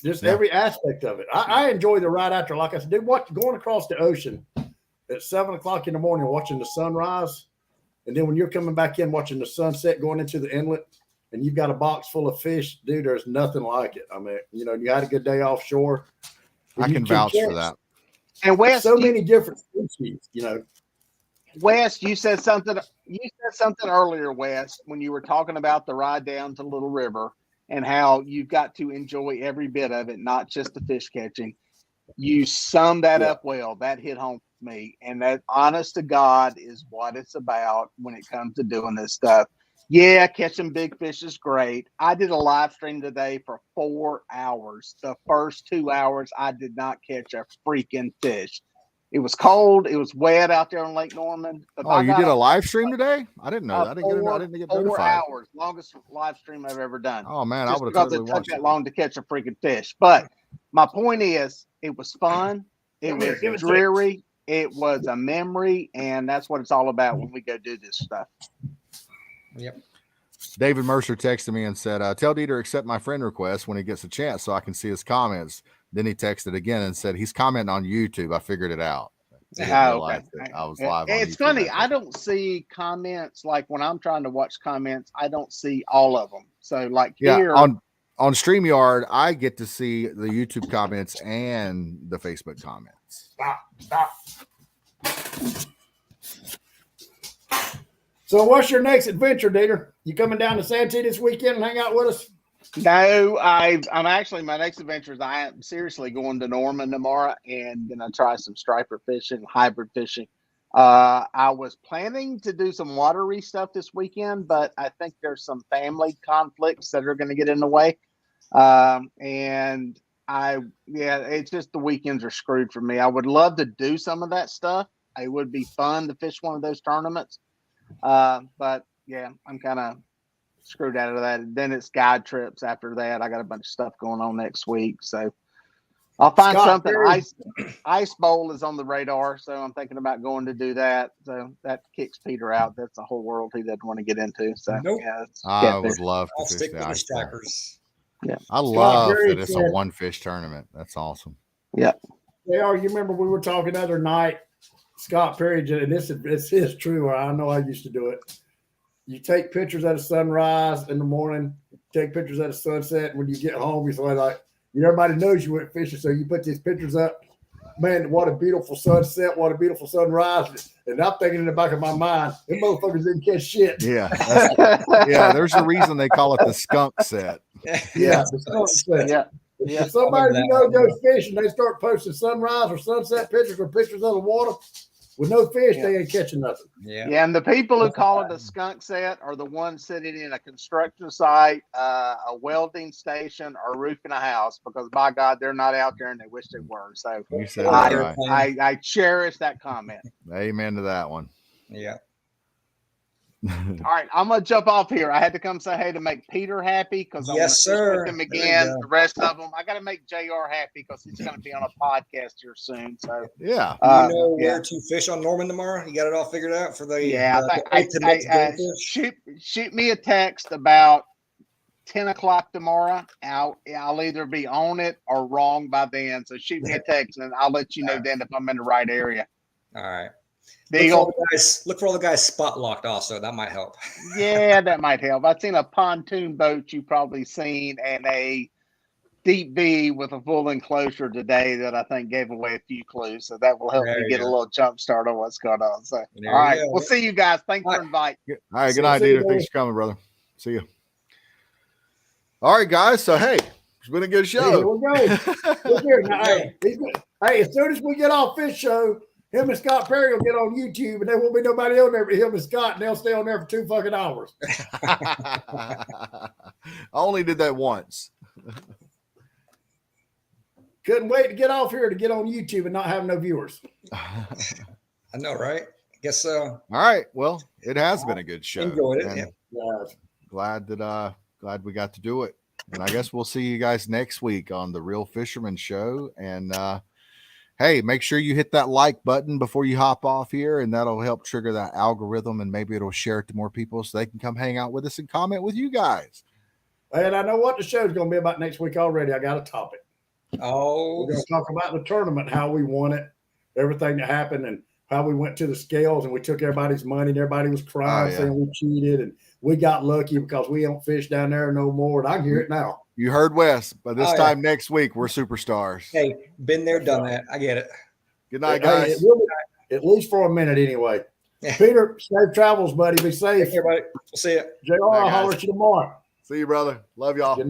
Just every aspect of it. I enjoy the ride after, like I said, going across the ocean at 7:00 in the morning, watching the sunrise. And then when you're coming back in, watching the sunset going into the inlet, and you've got a box full of fish, dude, there's nothing like it. I mean, you had a good day offshore. I can vouch for that. And Wes, many different species, Wes, you said something earlier, Wes, when you were talking about the ride down to Little River and how you've got to enjoy every bit of it, not just the fish catching. You summed that up well. That hit home for me. And that, honest to God, is what it's about when it comes to doing this stuff. Yeah, catching big fish is great. I did a live stream today for 4 hours. The first 2 hours, I did not catch a freaking fish. It was cold. It was wet out there on Lake Norman. Oh, you did a live stream today? I didn't know that. I didn't get 4 notified. hours, longest live stream I've ever done. Oh man, just I would have totally because it took watched that it. long to catch a freaking fish. But my point is, it was fun. It was dreary. It was a memory, and that's what it's all about when we go do this stuff. Yep. David Mercer texted me and said, tell Dieter to accept my friend request when he gets a chance so I can see his comments. Then he texted again and said, he's commenting on YouTube. I figured it out. I was live on It's YouTube. funny. I don't see comments. Like when I'm trying to watch comments, I don't see all of them. So like here on StreamYard, I get to see the YouTube comments and the Facebook comments. Stop. So what's your next adventure, Dieter? You coming down to Santee this weekend and hang out with us? No, I'm actually, my next adventure is I am seriously going to Norman tomorrow and gonna try some striper fishing, hybrid fishing. I was planning to do some watery stuff this weekend, but I think there's some family conflicts that are going to get in the way. It's just the weekends are screwed for me. I would love to do some of that stuff. It would be fun to fish one of those tournaments. But yeah, I'm kind of screwed out of that. And then it's guide trips after that. I got a bunch of stuff going on next week. So I'll find something. Ice Bowl is on the radar. So I'm thinking about going to do that. So that kicks Peter out. That's a whole world he doesn't want to get into. So yeah, I would love to fish stick the with the Ice Bowl. stripers. Yeah. I love that it's a one fish tournament. That's awesome. Yeah. JR, you remember we were talking the other night, Scott Perry, and this is true. I know I used to do it. You take pictures at a sunrise in the morning, take pictures at a sunset. When you get home, you say like, everybody knows you went fishing, so you put these pictures up. Man, what a beautiful sunset! What a beautiful sunrise! And I'm thinking in the back of my mind, them motherfuckers didn't catch shit. Yeah, there's a reason they call it the skunk set. Yeah, the skunk set. Yeah. If somebody goes fishing, they start posting sunrise or sunset pictures or pictures of the water with no fish, they ain't catching nothing. Yeah, and the people who call it a skunk set are the ones sitting in a construction site, a welding station, or roofing a house, because by God, they're not out there and they wish they were. So you said that right. I cherish that comment. Amen to that one. Yeah. All right, I'm gonna jump off here. I had to come say hey to make Peter happy because I want to fish with him again. The rest of them, I got to make JR happy because he's going to be on a podcast here soon. So yeah, where to fish on Norman tomorrow? You got it all figured out for the shoot me a text about 10 o'clock tomorrow. I'll either be on it or wrong by then. So shoot me a text and I'll let you know then if I'm in the right area. All right. Look for all the guys spot locked also. That might help. Yeah, that might help. I've seen a pontoon boat you've probably seen and a deep V with a full enclosure today that I think gave away a few clues. So that will help me get a little jump start on what's going on. So, all right. We'll see you guys. Thanks for inviting. All right. Good night, Dieter. Thanks for coming, brother. See you. All right, guys. So hey, it's been a good Here show. we go. Look here. Now, hey, as soon as we get off this show, him and Scott Perry will get on YouTube, and there won't be nobody on there but him and Scott, and they'll stay on there for 2 fucking hours. I only did that once. Couldn't wait to get off here to get on YouTube and not have no viewers. I know, right? I guess so. All right. Well, it has been a good show. Enjoyed it. and Yeah. Yes. glad we got to do it. And I guess we'll see you guys next week on the Real Fisherman Show. And hey, make sure you hit that like button before you hop off here, and that'll help trigger that algorithm, and maybe it'll share it to more people so they can come hang out with us and comment with you guys. And I know what the show's going to be about next week already. I got a topic. Oh, We're going to talk about the tournament, how we won it, everything that happened, and how we went to the scales and we took everybody's money and everybody was crying, saying we cheated and we got lucky because we don't fish down there no more. And I can hear it now. You heard Wes, but this time next week, we're superstars. hey, been there, done that. I get it. Good night, Hey, guys. it will be, at least for a minute anyway. Yeah. Peter, safe travels, buddy. Be safe. Take care, buddy. We'll see you. JR, I'll holler at you tomorrow. See you, brother. Love y'all. Good